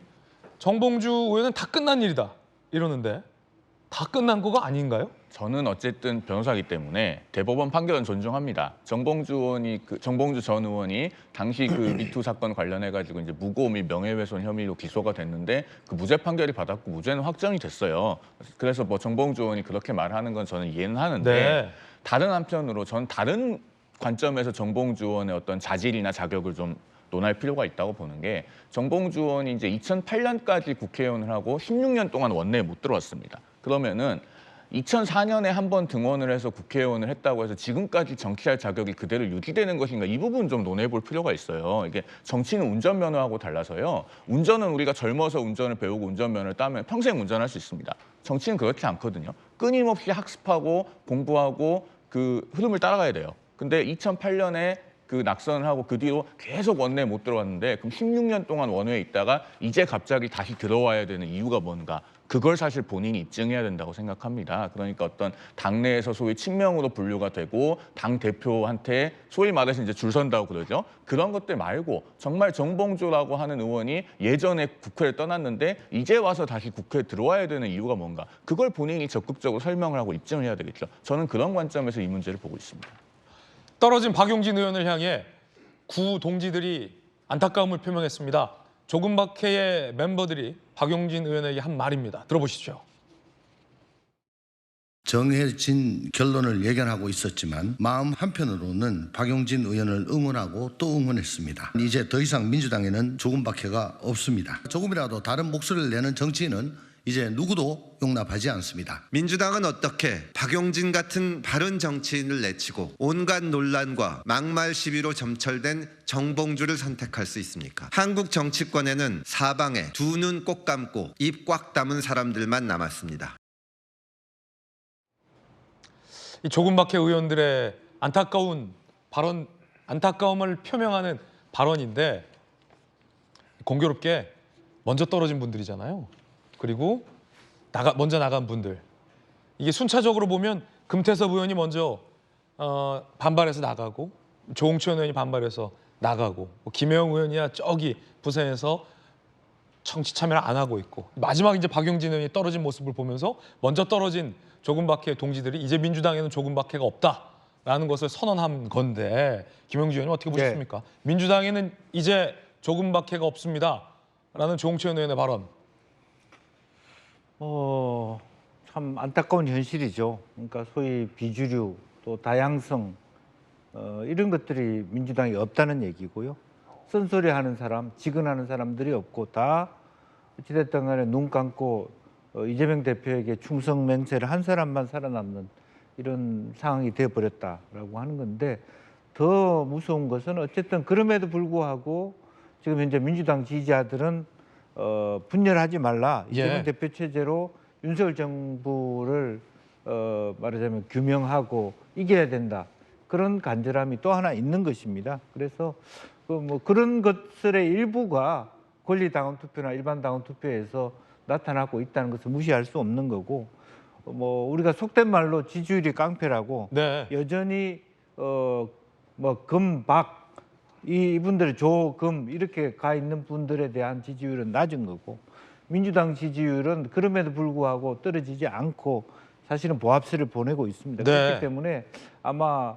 정봉주 의원은 다 끝난 일이다 이러는데 다 끝난 거가 아닌가요? 저는 어쨌든 변호사이기 때문에 대법원 판결은 존중합니다. 정봉주 전 의원이 당시 그 미투 사건 관련해 가지고 이제 무고 및 명예훼손 혐의로 기소가 됐는데 그 무죄 판결이 받았고 무죄는 확정이 됐어요. 그래서 뭐 정봉주 의원이 그렇게 말하는 건 저는 이해는 하는데 네. 다른 한편으로 저는 다른 관점에서 정봉주 의원의 어떤 자질이나 자격을 좀 논할 필요가 있다고 보는 게 정봉주 의원이 이제 2008년까지 국회의원을 하고 16년 동안 원내에 못 들어왔습니다. 그러면은 2004년에 한 번 등원을 해서 국회의원을 했다고 해서 지금까지 정치할 자격이 그대로 유지되는 것인가 이 부분 좀 논해볼 필요가 있어요. 이게 정치는 운전면허하고 달라서요. 운전은 우리가 젊어서 운전을 배우고 운전면허를 따면 평생 운전할 수 있습니다. 정치는 그렇지 않거든요. 끊임없이 학습하고 공부하고 그 흐름을 따라가야 돼요. 근데 2008년에 그 낙선을 하고 그 뒤로 계속 원내에 못 들어왔는데 그럼 16년 동안 원외에 있다가 이제 갑자기 다시 들어와야 되는 이유가 뭔가 그걸 사실 본인이 입증해야 된다고 생각합니다. 그러니까 어떤 당내에서 소위 친명으로 분류가 되고 당 대표한테 소위 말해서 이제 줄 선다고 그러죠. 그런 것들 말고 정말 정봉주라고 하는 의원이 예전에 국회를 떠났는데 이제 와서 다시 국회에 들어와야 되는 이유가 뭔가 그걸 본인이 적극적으로 설명을 하고 입증을 해야 되겠죠. 저는 그런 관점에서 이 문제를 보고 있습니다. 떨어진 박용진 의원을 향해 구 동지들이 안타까움을 표명했습니다. 조금박해의 멤버들이 박용진 의원에게 한 말입니다. 들어보시죠. 정해진 결론을 예견하고 있었지만 마음 한편으로는 박용진 의원을 응원하고 또 응원했습니다. 이제 더 이상 민주당에는 조금박해가 없습니다. 조금이라도 다른 목소리를 내는 정치인은 이제 누구도 용납하지 않습니다. 민주당은 어떻게 박용진 같은 바른 정치인을 내치고 온갖 논란과 막말 시비로 점철된 정봉주를 선택할 수 있습니까? 한국 정치권에는 사방에 두 눈 꼭 감고 입 꽉 다문 사람들만 남았습니다. 이 조금박해 의원들의 안타까움을 표명하는 발언인데 공교롭게 먼저 떨어진 분들이잖아요. 그리고 먼저 나간 분들. 이게 순차적으로 보면 금태섭 의원이 먼저 반발해서 나가고 조홍천 의원이 반발해서 나가고 김혜영 의원이야 저기 부산에서 정치 참여를 안 하고 있고 마지막 이제 박용진 의원이 떨어진 모습을 보면서 먼저 떨어진 조금박해 동지들이 이제 민주당에는 조금박해가 없다라는 것을 선언한 건데 김영주 의원님 어떻게 보셨습니까? 네. 민주당에는 이제 조금박해가 없습니다라는 조홍천 의원의 발언. 참 안타까운 현실이죠. 그러니까 소위 비주류 또 다양성 이런 것들이 민주당이 없다는 얘기고요. 쓴소리하는 사람, 지근하는 사람들이 없고 다 어찌됐든 간에 눈 감고 이재명 대표에게 충성 맹세를 한 사람만 살아남는 이런 상황이 되어버렸다라고 하는 건데 더 무서운 것은 어쨌든 그럼에도 불구하고 지금 현재 민주당 지지자들은 분열하지 말라. 이재명 대표 체제로 윤석열 정부를 말하자면 규명하고 이겨야 된다. 그런 간절함이 또 하나 있는 것입니다. 그래서 그런 것들의 일부가 권리당원 투표나 일반 당원 투표에서 나타나고 있다는 것을 무시할 수 없는 거고 우리가 속된 말로 지지율이 깡패라고 네. 여전히 금박 이분들의 조금 이렇게 가 있는 분들에 대한 지지율은 낮은 거고 민주당 지지율은 그럼에도 불구하고 떨어지지 않고 사실은 보합세를 보내고 있습니다. 네. 그렇기 때문에 아마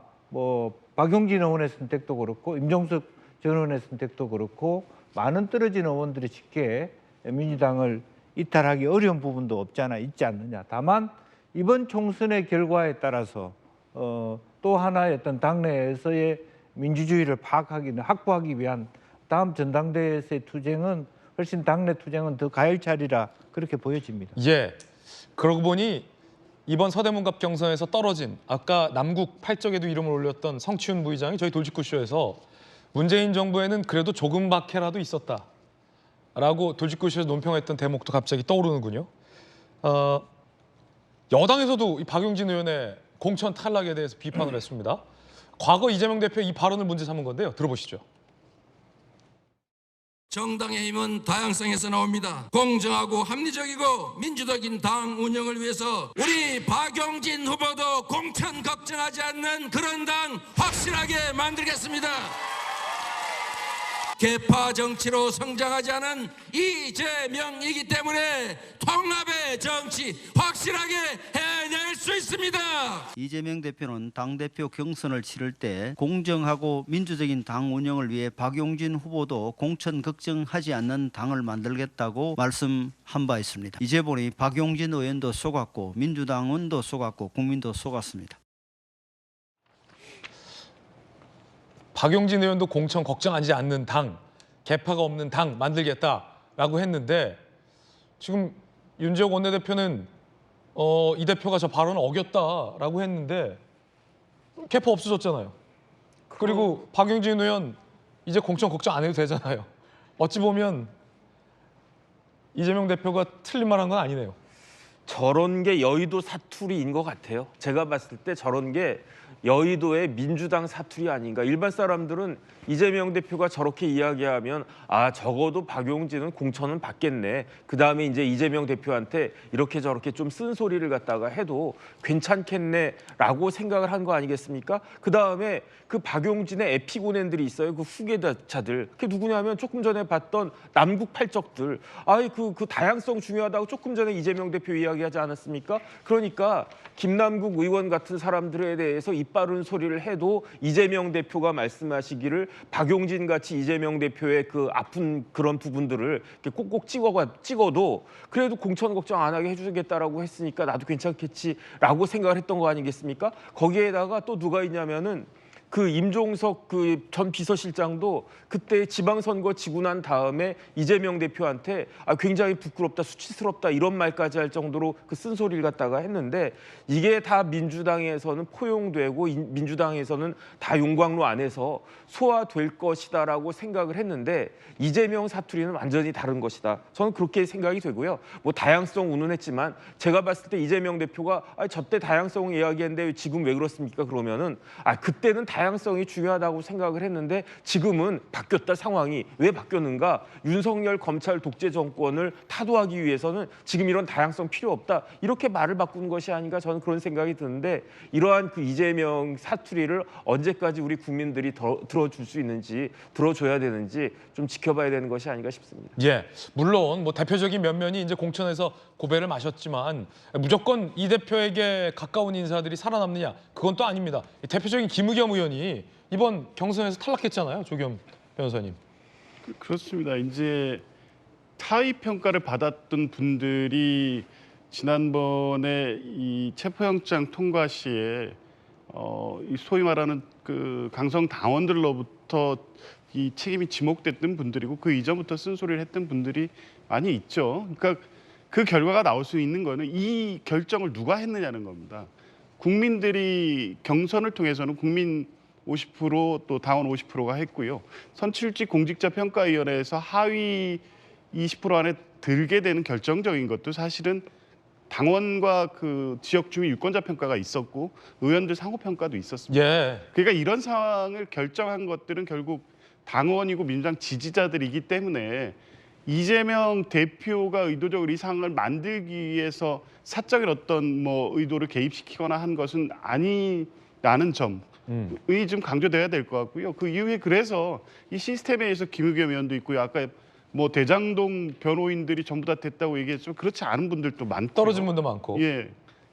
박용진 의원의 선택도 그렇고 임종석 전 의원의 선택도 그렇고 많은 떨어진 의원들이 쉽게 민주당을 이탈하기 어려운 부분도 없지 않아 있지 않느냐. 다만 이번 총선의 결과에 따라서 또 하나의 어떤 당내에서의 민주주의를 확보하기 위한 다음 전당대회에서의 투쟁은 훨씬 당내 투쟁은 더 가열차리라 그렇게 보여집니다. 예. 그러고 보니 이번 서대문갑 경선에서 떨어진 아까 남국 8적에도 이름을 올렸던 성치훈 부의장이 저희 돌직구쇼에서 문재인 정부에는 그래도 조금 박해라도 있었다라고 돌직구쇼에서 논평했던 대목도 갑자기 떠오르는군요. 여당에서도 이 박용진 의원의 공천 탈락에 대해서 비판을 했습니다. 과거 이재명 대표의 이 발언을 문제 삼은 건데요. 들어보시죠. 정당의 힘은 다양성에서 나옵니다. 공정하고 합리적이고 민주적인 당 운영을 위해서 우리 박용진 후보도 공천 걱정하지 않는 그런 당 확실하게 만들겠습니다. 계파 정치로 성장하지 않은 이재명이기 때문에 통합의 정치 확실하게 해낼 수 있습니다. 이재명 대표는 당대표 경선을 치를 때 공정하고 민주적인 당 운영을 위해 박용진 후보도 공천 걱정하지 않는 당을 만들겠다고 말씀한 바 있습니다. 이제 보니 박용진 의원도 속았고 민주당원도 속았고 국민도 속았습니다. 박용진 의원도 공천 걱정하지 않는 당, 개파가 없는 당 만들겠다라고 했는데 지금 윤재욱 원내대표는 이 대표가 저 발언을 어겼다라고 했는데 개파 없어졌잖아요. 그리고 박용진 의원 이제 공천 걱정 안 해도 되잖아요. 어찌 보면 이재명 대표가 틀린 말 한 건 아니네요. 저런 게 여의도 사투리인 것 같아요. 제가 봤을 때 저런 게 여의도의 민주당 사투리 아닌가. 일반 사람들은 이재명 대표가 저렇게 이야기하면 아 적어도 박용진은 공천은 받겠네. 그다음에 이제 이재명 대표한테 이렇게 저렇게 좀 쓴소리를 갖다가 해도 괜찮겠네라고 생각을 한 거 아니겠습니까? 그다음에 그 박용진의 에피고넨들이 있어요. 그 후계자들. 그게 누구냐면 조금 전에 봤던 남국 팔적들. 아이 그 다양성 중요하다고 조금 전에 이재명 대표 이야기하지 않았습니까? 그러니까 김남국 의원 같은 사람들에 대해서 입 바른 소리를 해도 이재명 대표가 말씀하시기를 박용진 같이 이재명 대표의 그 아픈 그런 부분들을 이렇게 꼭꼭 찍어도 그래도 공천 걱정 안 하게 해주겠다라고 했으니까 나도 괜찮겠지라고 생각을 했던 거 아니겠습니까? 거기에다가 또 누가 있냐면은 그 임종석 그 전 비서실장도 그때 지방선거 지고 난 다음에 이재명 대표한테 굉장히 부끄럽다, 수치스럽다 이런 말까지 할 정도로 그 쓴소리를 갖다가 했는데 이게 다 민주당에서는 포용되고 민주당에서는 다 용광로 안에서 소화될 것이다라고 생각을 했는데 이재명 사투리는 완전히 다른 것이다. 저는 그렇게 생각이 되고요. 뭐 다양성 운운했지만 제가 봤을 때 이재명 대표가 저때 다양성 이야기했는데 지금 왜 그렇습니까? 그러면은 그때는 다양성이 중요하다고 생각을 했는데 지금은 바뀌었다 상황이. 왜 바뀌었는가? 윤석열 검찰 독재 정권을 타도하기 위해서는 지금 이런 다양성 필요 없다. 이렇게 말을 바꾼 것이 아닌가 저는 그런 생각이 드는데 이러한 그 이재명 사투리를 언제까지 우리 국민들이 들어줄 수 있는지 들어줘야 되는지 좀 지켜봐야 되는 것이 아닌가 싶습니다. 예, 물론 뭐 대표적인 면면이 이제 공천에서 고배를 마셨지만 무조건 이 대표에게 가까운 인사들이 살아남느냐 그건 또 아닙니다. 대표적인 김의겸 의원이 이번 경선에서 탈락했잖아요, 조겸 변호사님. 그렇습니다. 이제 타의 평가를 받았던 분들이 지난번에 이 체포영장 통과 시에 이 소위 말하는 그 강성 당원들로부터 이 책임이 지목됐던 분들이고 그 이전부터 쓴소리를 했던 분들이 많이 있죠. 그러니까 그 결과가 나올 수 있는 거는 이 결정을 누가 했느냐는 겁니다. 국민들이 경선을 통해서는 국민 50% 또 당원 50%가 했고요. 선출직 공직자평가위원회에서 하위 20% 안에 들게 되는 결정적인 것도 사실은 당원과 그 지역 주민 유권자 평가가 있었고 의원들 상호 평가도 있었습니다. 예. 그러니까 이런 상황을 결정한 것들은 결국 당원이고 민주당 지지자들이기 때문에 이재명 대표가 의도적으로 이 상황을 만들기 위해서 사적인 어떤 뭐 의도를 개입시키거나 한 것은 아니라는 점이 좀 강조돼야 될 것 같고요. 그 이후에 그래서 이 시스템에 의해서 김의겸 의원도 있고요. 아까 뭐 대장동 변호인들이 전부 다 됐다고 얘기했지만 그렇지 않은 분들도 많고 떨어진 분도 많고. 예,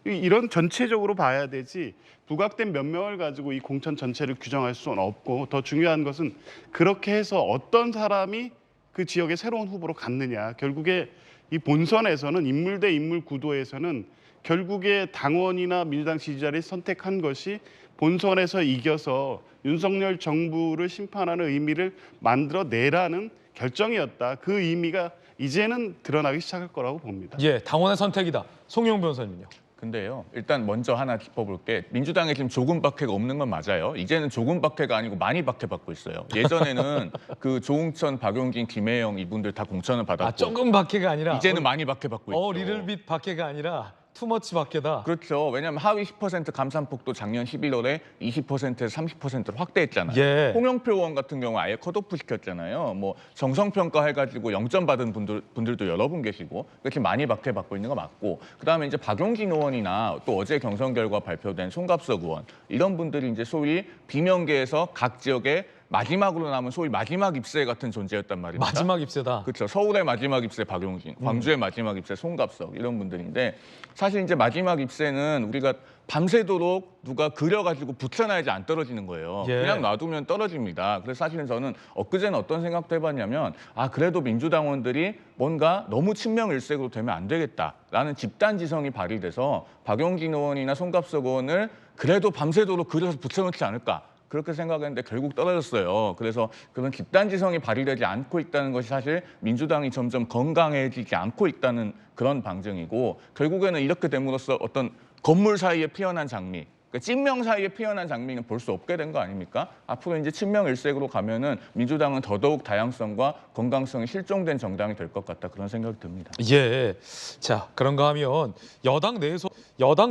이런 전체적으로 봐야 되지 부각된 몇 명을 가지고 이 공천 전체를 규정할 수는 없고 더 중요한 것은 그렇게 해서 어떤 사람이 그 지역의 새로운 후보로 갔느냐. 결국에 이 본선에서는 인물 대 인물 구도에서는 결국에 당원이나 민주당 지지자를 선택한 것이 본선에서 이겨서 윤석열 정부를 심판하는 의미를 만들어내라는 결정이었다. 그 의미가 이제는 드러나기 시작할 거라고 봅니다. 예, 당원의 선택이다. 송영 변호사님은요. 근데요, 일단 먼저 하나 짚어볼게. 민주당에 지금 조금 박해가 없는 건 맞아요. 이제는 조금 박해가 아니고 많이 박해받고 있어요. 예전에는 그 조응천, 박용진, 김혜영 이분들 다 공천을 받았고 조금 박해가 아니라 이제는 많이 박해받고 있죠. 리틀빗 박해가 아니라 투머치 박해다. 그렇죠. 왜냐하면 하위 10% 감산폭도 작년 11월에 20%에서 30%로 확대했잖아요. 예. 홍영표 의원 같은 경우 아예 컷오프 시켰잖아요. 뭐 정성평가 해가지고 0점 받은 분들도 여러 분 계시고 그렇게 많이 박해받고 있는 거 맞고 그다음에 이제 박용진 의원이나 또 어제 경선 결과 발표된 송갑석 의원 이런 분들이 이제 소위 비명계에서 각 지역에 마지막으로 남은 소위 마지막 입세 같은 존재였단 말입니다. 마지막 입세다. 그렇죠. 서울의 마지막 입세 박용진, 광주의 마지막 입세 송갑석 이런 분들인데 사실 이제 마지막 입세는 우리가 밤새도록 누가 그려가지고 붙여놔야지 안 떨어지는 거예요. 예. 그냥 놔두면 떨어집니다. 그래서 사실은 저는 엊그제는 어떤 생각도 해봤냐면 그래도 민주당원들이 뭔가 너무 친명일색으로 되면 안 되겠다라는 집단지성이 발휘돼서 박용진 의원이나 송갑석 의원을 그래도 밤새도록 그려서 붙여놓지 않을까. 그렇게 생각했는데 결국 떨어졌어요. 그래서 그런 집단지성이 발휘되지 않고 있다는 것이 사실 민주당이 점점 건강해지지 않고 있다는 그런 방증이고, 결국에는 이렇게 됨으로써 어떤 건물 사이에 피어난 장미, 그러니까 찐명 사이에 피어난 장미는 볼 수 없게 된 거 아닙니까? 앞으로 이제 친명 일색으로 가면은 민주당은 더더욱 다양성과 건강성이 실종된 정당이 될 것 같다, 그런 생각이 듭니다. 예. 자, 그런가 하면 여당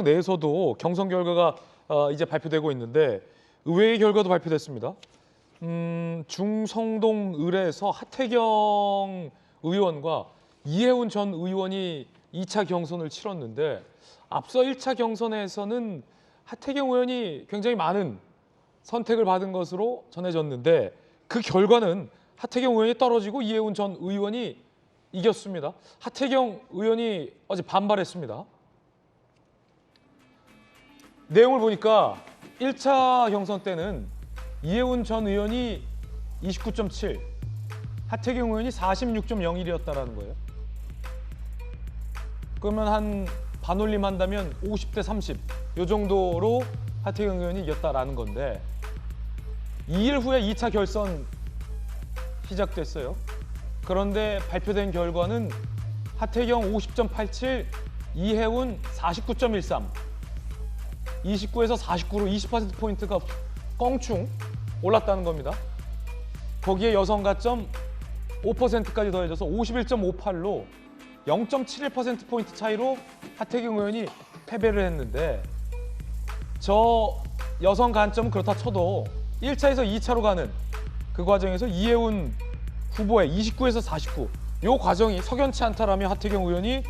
내에서도 경선 결과가 이제 발표되고 있는데 의외의 결과도 발표됐습니다. 중성동 을에서 하태경 의원과 이해운 전 의원이 2차 경선을 치렀는데 앞서 1차 경선에서는 하태경 의원이 굉장히 많은 선택을 받은 것으로 전해졌는데 그 결과는 하태경 의원이 떨어지고 이해운 전 의원이 이겼습니다. 하태경 의원이 어제 반발했습니다. 내용을 보니까 1차 경선 때는 이해운 전 의원이 29.7, 하태경 의원이 46.01이었다라는 거예요. 그러면 한 반올림 한다면 50대 30, 이 정도로 하태경 의원이 이겼다라는 건데 2일 후에 2차 결선 시작됐어요. 그런데 발표된 결과는 하태경 50.87, 이해운 49.13, 29에서 49로 20%포인트가 껑충 올랐다는 겁니다. 거기에 여성 가점 5%까지 더해져서 51.58로 0.71%포인트 차이로 하태경 의원이 패배를 했는데, 저 여성 간점은 그렇다 쳐도 1차에서 2차로 가는 그 과정에서 이해운 후보의 29에서 49, 이 과정이 석연치 않다라며 하태경 의원이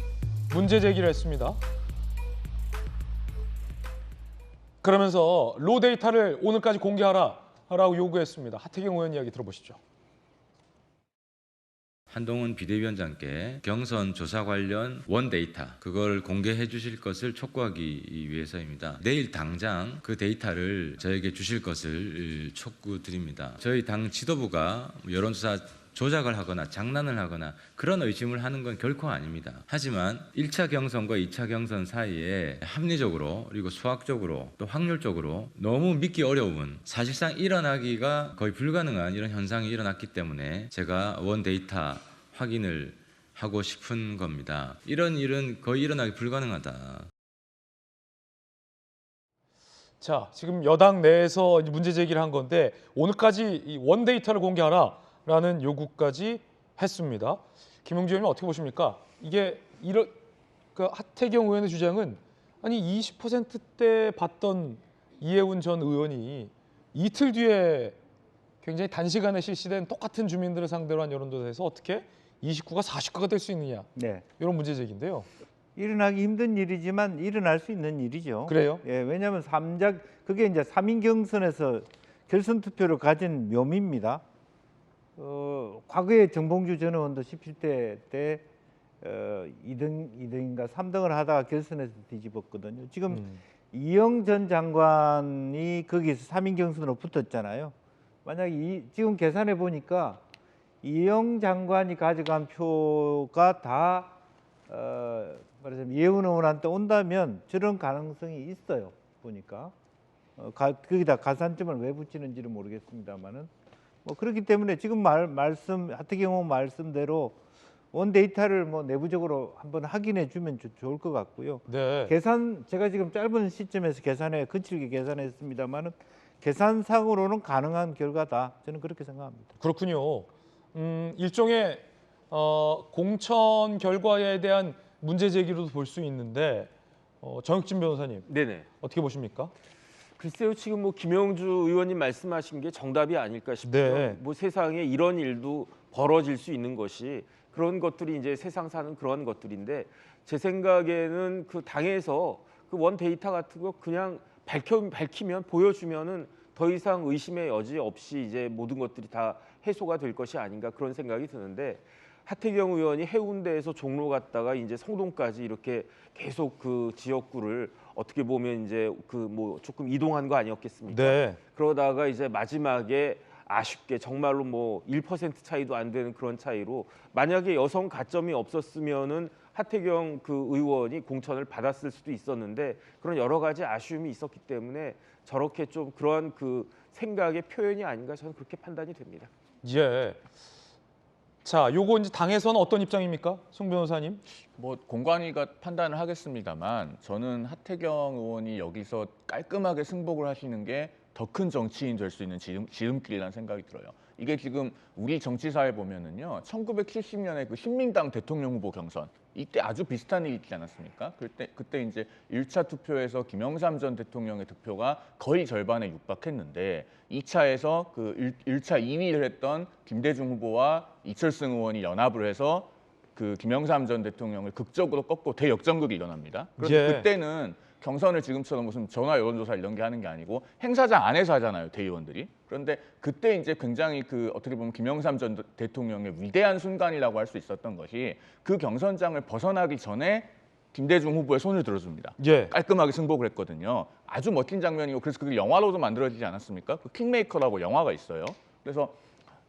문제 제기를 했습니다. 그러면서 로 데이터를 오늘까지 공개하라라고 요구했습니다. 하태경 의원 이야기 들어보시죠. 한동훈 비대위원장께 경선 조사 관련 원데이터 그걸 공개해 주실 것을 촉구하기 위해서입니다. 내일 당장 그 데이터를 저에게 주실 것을 촉구드립니다. 저희 당 지도부가 여론조사 조작을 하거나 장난을 하거나 그런 의심을 하는 건 결코 아닙니다. 하지만 1차 경선과 2차 경선 사이에 합리적으로 그리고 수학적으로 또 확률적으로 너무 믿기 어려운, 사실상 일어나기가 거의 불가능한 이런 현상이 일어났기 때문에 제가 원데이터 확인을 하고 싶은 겁니다. 이런 일은 거의 일어나기 불가능하다. 자, 지금 여당 내에서 문제 제기를 한 건데 오늘까지 이 원데이터를 공개하라라는 요구까지 했습니다. 김용주 의원님 어떻게 보십니까? 이게 그 하태경 의원의 주장은 아니 20%대 봤던 이해운 전 의원이 이틀 뒤에 굉장히 단시간에 실시된 똑같은 주민들을 상대로 한 여론조사에서 어떻게 29가 49가 될 수 있느냐, 네. 이런 문제 제기인데요. 일어나기 힘든 일이지만 일어날 수 있는 일이죠. 그래요? 예, 왜냐하면 그게 이제 3인 경선에서 결선 투표를 가진 묘미입니다. 과거에 정봉주 전 의원도 17대 때 2등인가 3등을 하다가 결선에서 뒤집었거든요. 지금 이영 전 장관이 거기서 3인 경선으로 붙었잖아요. 만약 지금 계산해 보니까 이영 장관이 가져간 표가 다 말하자면 이해운 의원한테 온다면 저런 가능성이 있어요. 보니까 거기다 가산점을 왜 붙이는지는 모르겠습니다만은 뭐 그렇기 때문에 지금 하태경 의원 말씀대로 원데이터를 뭐 내부적으로 한번 확인해 주면 좋을 것 같고요. 네. 제가 지금 짧은 시점에서 거칠게 계산했습니다만은 계산상으로는 가능한 결과다. 저는 그렇게 생각합니다. 그렇군요. 일종의 공천 결과에 대한 문제 제기로도 볼 수 있는데 정혁진 변호사님, 네네. 어떻게 보십니까? 글쎄요, 지금 뭐 김영주 의원님 말씀하신 게 정답이 아닐까 싶어요. 네. 뭐 세상에 이런 일도 벌어질 수 있는 것이, 그런 것들이 이제 세상 사는 그런 것들인데, 제 생각에는 그 당에서 그 원 데이터 같은 거 그냥 밝히면 보여주면은 더 이상 의심의 여지 없이 이제 모든 것들이 다 해소가 될 것이 아닌가, 그런 생각이 드는데, 하태경 의원이 해운대에서 종로 갔다가 이제 성동까지 이렇게 계속 그 지역구를 어떻게 보면 이제 그 뭐 조금 이동한 거 아니었겠습니까? 네. 그러다가 이제 마지막에 아쉽게 정말로 뭐 1% 차이도 안 되는 그런 차이로, 만약에 여성 가점이 없었으면은 하태경 그 의원이 공천을 받았을 수도 있었는데, 그런 여러 가지 아쉬움이 있었기 때문에 저렇게 좀 그러한 그 생각의 표현이 아닌가 저는 그렇게 판단이 됩니다. 예. 자, 요거 이제 당에서는 어떤 입장입니까, 송 변호사님? 뭐 공관위가 판단을 하겠습니다만 저는 하태경 의원이 여기서 깔끔하게 승복을 하시는 게 더 큰 정치인 될 수 있는 지름길이라는 생각이 들어요. 이게 지금 우리 정치사에 보면은요, 1970년에 그 신민당 대통령 후보 경선 이때 아주 비슷한 일이 있지 않았습니까? 그때 이제 1차 투표에서 김영삼 전 대통령의 득표가 거의 절반에 육박했는데 2차에서 그 1차 2위를 했던 김대중 후보와 이철승 의원이 연합을 해서 그 김영삼 전 대통령을 극적으로 꺾고 대역전극이 일어납니다. 그런데 예. 그때는 경선을 지금처럼 무슨 전화 여론조사 이런 게 하는 게 아니고 행사장 안에서 하잖아요, 대의원들이. 그런데 그때 이제 굉장히 그 어떻게 보면 김영삼 전 대통령의 위대한 순간이라고 할 수 있었던 것이 그 경선장을 벗어나기 전에 김대중 후보의 손을 들어줍니다. 예. 깔끔하게 승복을 했거든요. 아주 멋진 장면이고 그래서 그게 영화로도 만들어지지 않았습니까? 그 킹메이커라고 영화가 있어요. 그래서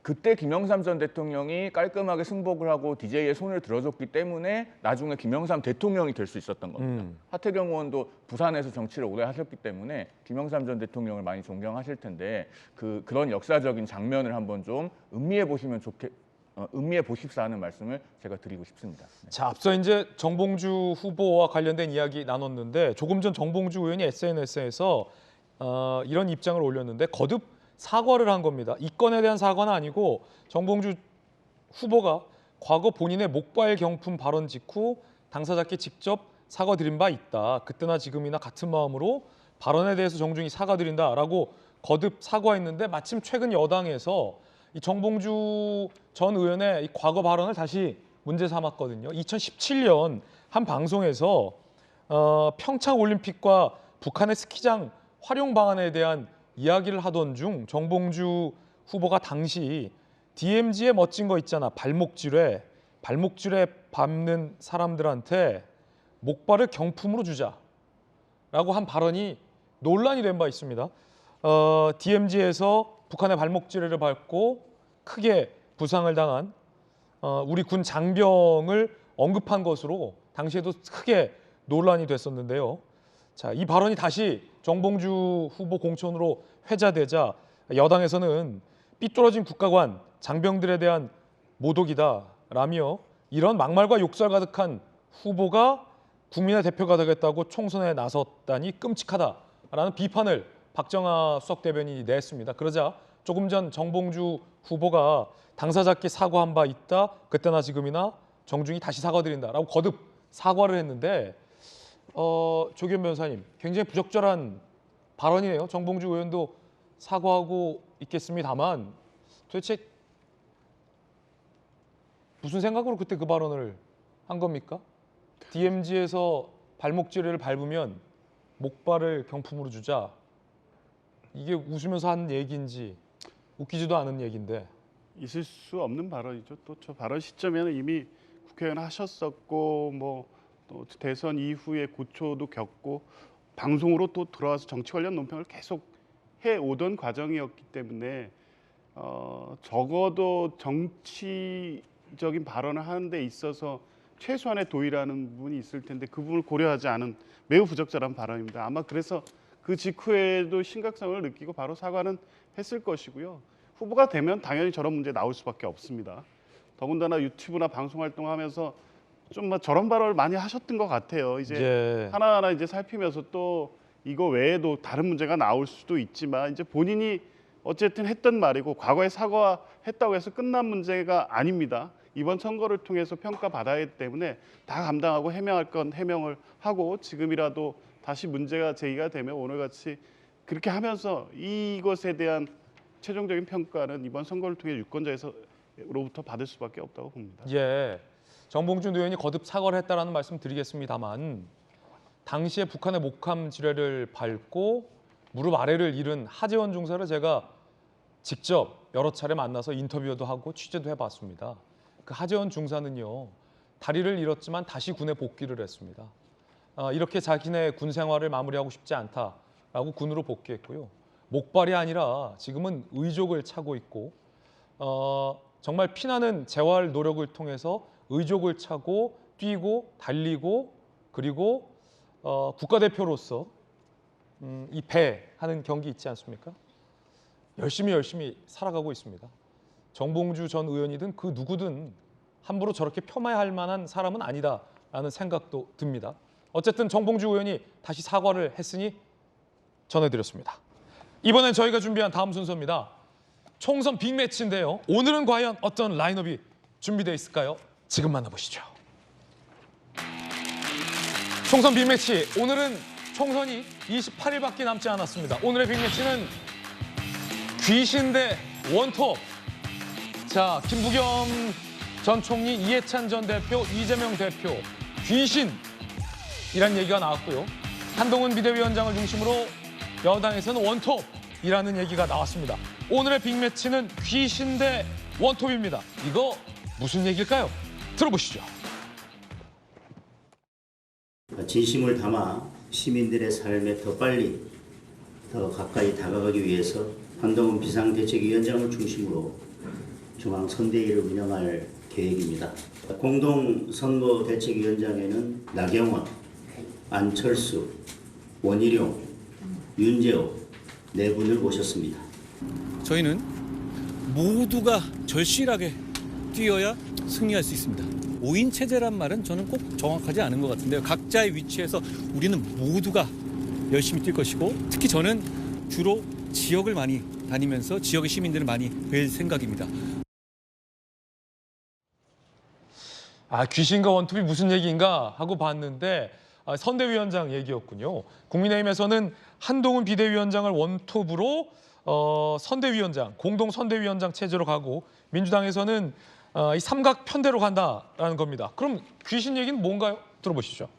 그때 김영삼 전 대통령이 깔끔하게 승복을 하고 DJ의 손을 들어줬기 때문에 나중에 김영삼 대통령이 될 수 있었던 겁니다. 하태경 의원도 부산에서 정치를 오래 하셨기 때문에 김영삼 전 대통령을 많이 존경하실 텐데 그런 역사적인 장면을 한번 좀 음미해 보십사 하는 말씀을 제가 드리고 싶습니다. 네. 자, 앞서 이제 정봉주 후보와 관련된 이야기 나눴는데 조금 전 정봉주 의원이 SNS에서 이런 입장을 올렸는데 거듭 사과를 한 겁니다. 이 건에 대한 사과는 아니고 정봉주 후보가 과거 본인의 목발 경품 발언 직후 당사자께 직접 사과드린 바 있다. 그때나 지금이나 같은 마음으로 발언에 대해서 정중히 사과드린다라고 거듭 사과했는데 마침 최근 여당에서 이 정봉주 전 의원의 이 과거 발언을 다시 문제 삼았거든요. 2017년 한 방송에서 평창 올림픽과 북한의 스키장 활용 방안에 대한 이야기를 하던 중 정봉주 후보가 당시 DMZ의 멋진 거 있잖아. 발목줄에 밟는 사람들한테 목발을 경품으로 주자라고 한 발언이 논란이 된 바 있습니다. DMZ에서 북한의 발목줄을 밟고 크게 부상을 당한 우리 군 장병을 언급한 것으로 당시에도 크게 논란이 됐었는데요. 자, 이 발언이 다시 정봉주 후보 공천으로 회자되자 여당에서는 삐뚤어진 국가관, 장병들에 대한 모독이다라며 이런 막말과 욕설 가득한 후보가 국민의 대표가 되겠다고 총선에 나섰다니 끔찍하다라는 비판을 박정하 수석 대변인이 냈습니다. 그러자 조금 전 정봉주 후보가 당사자께 사과한 바 있다. 그때나 지금이나 정중히 다시 사과드린다라고 거듭 사과를 했는데 조기현 변호사님, 굉장히 부적절한 발언이네요. 정봉주 의원도 사과하고 있겠습니다만 도대체 무슨 생각으로 그때 그 발언을 한 겁니까? DMZ에서 발목지뢰를 밟으면 목발을 경품으로 주자. 이게 웃으면서 하는 얘기인지 웃기지도 않은 얘기인데. 있을 수 없는 발언이죠. 또 저 발언 시점에는 이미 국회의원 하셨었고 또 대선 이후에 고초도 겪고 방송으로 또 들어와서 정치 관련 논평을 계속 해오던 과정이었기 때문에 적어도 정치적인 발언을 하는 데 있어서 최소한의 도의라는 부분이 있을 텐데 그 부분을 고려하지 않은 매우 부적절한 발언입니다. 아마 그래서 그 직후에도 심각성을 느끼고 바로 사과는 했을 것이고요. 후보가 되면 당연히 저런 문제 나올 수밖에 없습니다. 더군다나 유튜브나 방송 활동하면서 좀 저런 발언을 많이 하셨던 것 같아요. 이제 하나하나 이제 살피면서 또 이거 외에도 다른 문제가 나올 수도 있지만 이제 본인이 어쨌든 했던 말이고 과거에 사과했다고 해서 끝난 문제가 아닙니다. 이번 선거를 통해서 평가받아야 하기 때문에 다 감당하고 해명할 건 해명을 하고 지금이라도 다시 문제가 제기가 되면 오늘같이 그렇게 하면서 이것에 대한 최종적인 평가는 이번 선거를 통해 유권자로부터 받을 수밖에 없다고 봅니다. 예, 정봉준 의원이 거듭 사과를 했다라는 말씀 드리겠습니다만 당시에 북한의 목함 지뢰를 밟고 무릎 아래를 잃은 하재원 중사를 제가 직접 여러 차례 만나서 인터뷰도 하고 취재도 해봤습니다. 그 하재원 중사는요, 다리를 잃었지만 다시 군에 복귀를 했습니다. 이렇게 자기네 군 생활을 마무리하고 싶지 않다라고 군으로 복귀했고요. 목발이 아니라 지금은 의족을 차고 있고 정말 피나는 재활 노력을 통해서 의족을 차고 뛰고 달리고 그리고 국가대표로서 이 배 하는 경기 있지 않습니까? 열심히 살아가고 있습니다. 정봉주 전 의원이든 그 누구든 함부로 저렇게 폄하할 만한 사람은 아니다라는 생각도 듭니다. 어쨌든 정봉주 의원이 다시 사과를 했으니 전해드렸습니다. 이번엔 저희가 준비한 다음 순서입니다. 총선 빅매치인데요. 오늘은 과연 어떤 라인업이 준비되어 있을까요? 지금 만나보시죠. 총선 빅매치, 오늘은 총선이 28일밖에 남지 않았습니다. 오늘의 빅매치는 귀신 대 원톱. 자, 김부겸 전 총리, 이해찬 전 대표, 이재명 대표, 귀신이란 얘기가 나왔고요. 한동훈 비대위원장을 중심으로 여당에서는 원톱이라는 얘기가 나왔습니다. 오늘의 빅매치는 귀신 대 원톱입니다. 이거 무슨 얘기일까요? 들어보시죠. 진심을 담아 시민들의 삶에 더 빨리, 더 가까이 다가가기 위해서 한동훈 비상대책위원장을 중심으로 중앙선대위를 운영할 계획입니다. 공동선거대책위원장에는 나경원, 안철수, 원희룡, 윤재호 네 분을 모셨습니다. 저희는 모두가 절실하게 뛰어야 승리할 수 있습니다. 5인 체제란 말은 저는 꼭 정확하지 않은 것 같은데요. 각자의 위치에서 우리는 모두가 열심히 뛸 것이고, 특히 저는 주로 지역을 많이 다니면서 지역의 시민들을 많이 뵐 생각입니다. 귀신과 원톱이 무슨 얘기인가 하고 봤는데 선대위원장 얘기였군요. 국민의힘에서는 한동훈 비대위원장을 원톱으로 선대위원장, 공동 선대위원장 체제로 가고, 민주당에서는 이 삼각 편대로 간다라는 겁니다. 그럼 귀신 얘기는 뭔가요? 들어보시죠.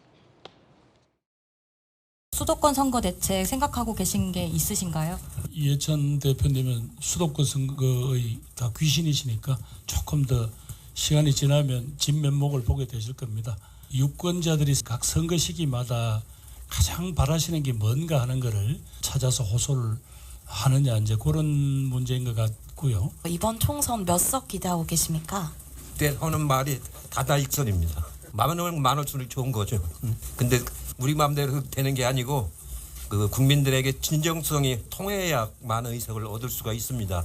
수도권 선거 대책 생각하고 계신 게 있으신가요? 이해찬 대표님은 수도권 선거의 다 귀신이시니까 조금 더 시간이 지나면 진면목을 보게 되실 겁니다. 유권자들이 각 선거 시기마다 가장 바라시는 게 뭔가 하는 거를 찾아서 호소를 하느냐, 이제 그런 문제인 것 같고요. 이번 총선 몇 석 기대하고 계십니까? 하는 말이 다다익선입니다. 마음은 많을수록 좋은 거죠. 근데 우리 마음대로 되는 게 아니고 그 국민들에게 진정성이 통해야 많은 의석을 얻을 수가 있습니다.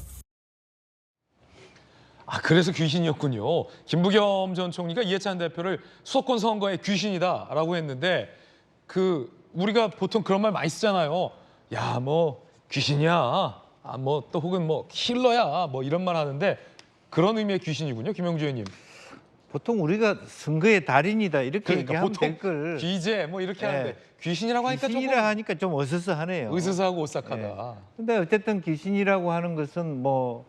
그래서 귀신이었군요. 김부겸 전 총리가 이해찬 대표를 수도권 선거의 귀신이다라고 했는데, 우리가 보통 그런 말 많이 쓰잖아요. 야, 뭐 귀신이야. 뭐 또 혹은 뭐 킬러야. 뭐 이런 말 하는데, 그런 의미의 귀신이군요, 김영주 의원님. 보통 우리가 선거의 달인이다 이렇게 얘기하면 보통 댓글 귀재 뭐 이렇게 하는데, 귀신이라고 하니까 귀신이라 하니까 좀 어스스하네요. 으스스하고 오싹하다. 근데 어쨌든 귀신이라고 하는 것은 뭐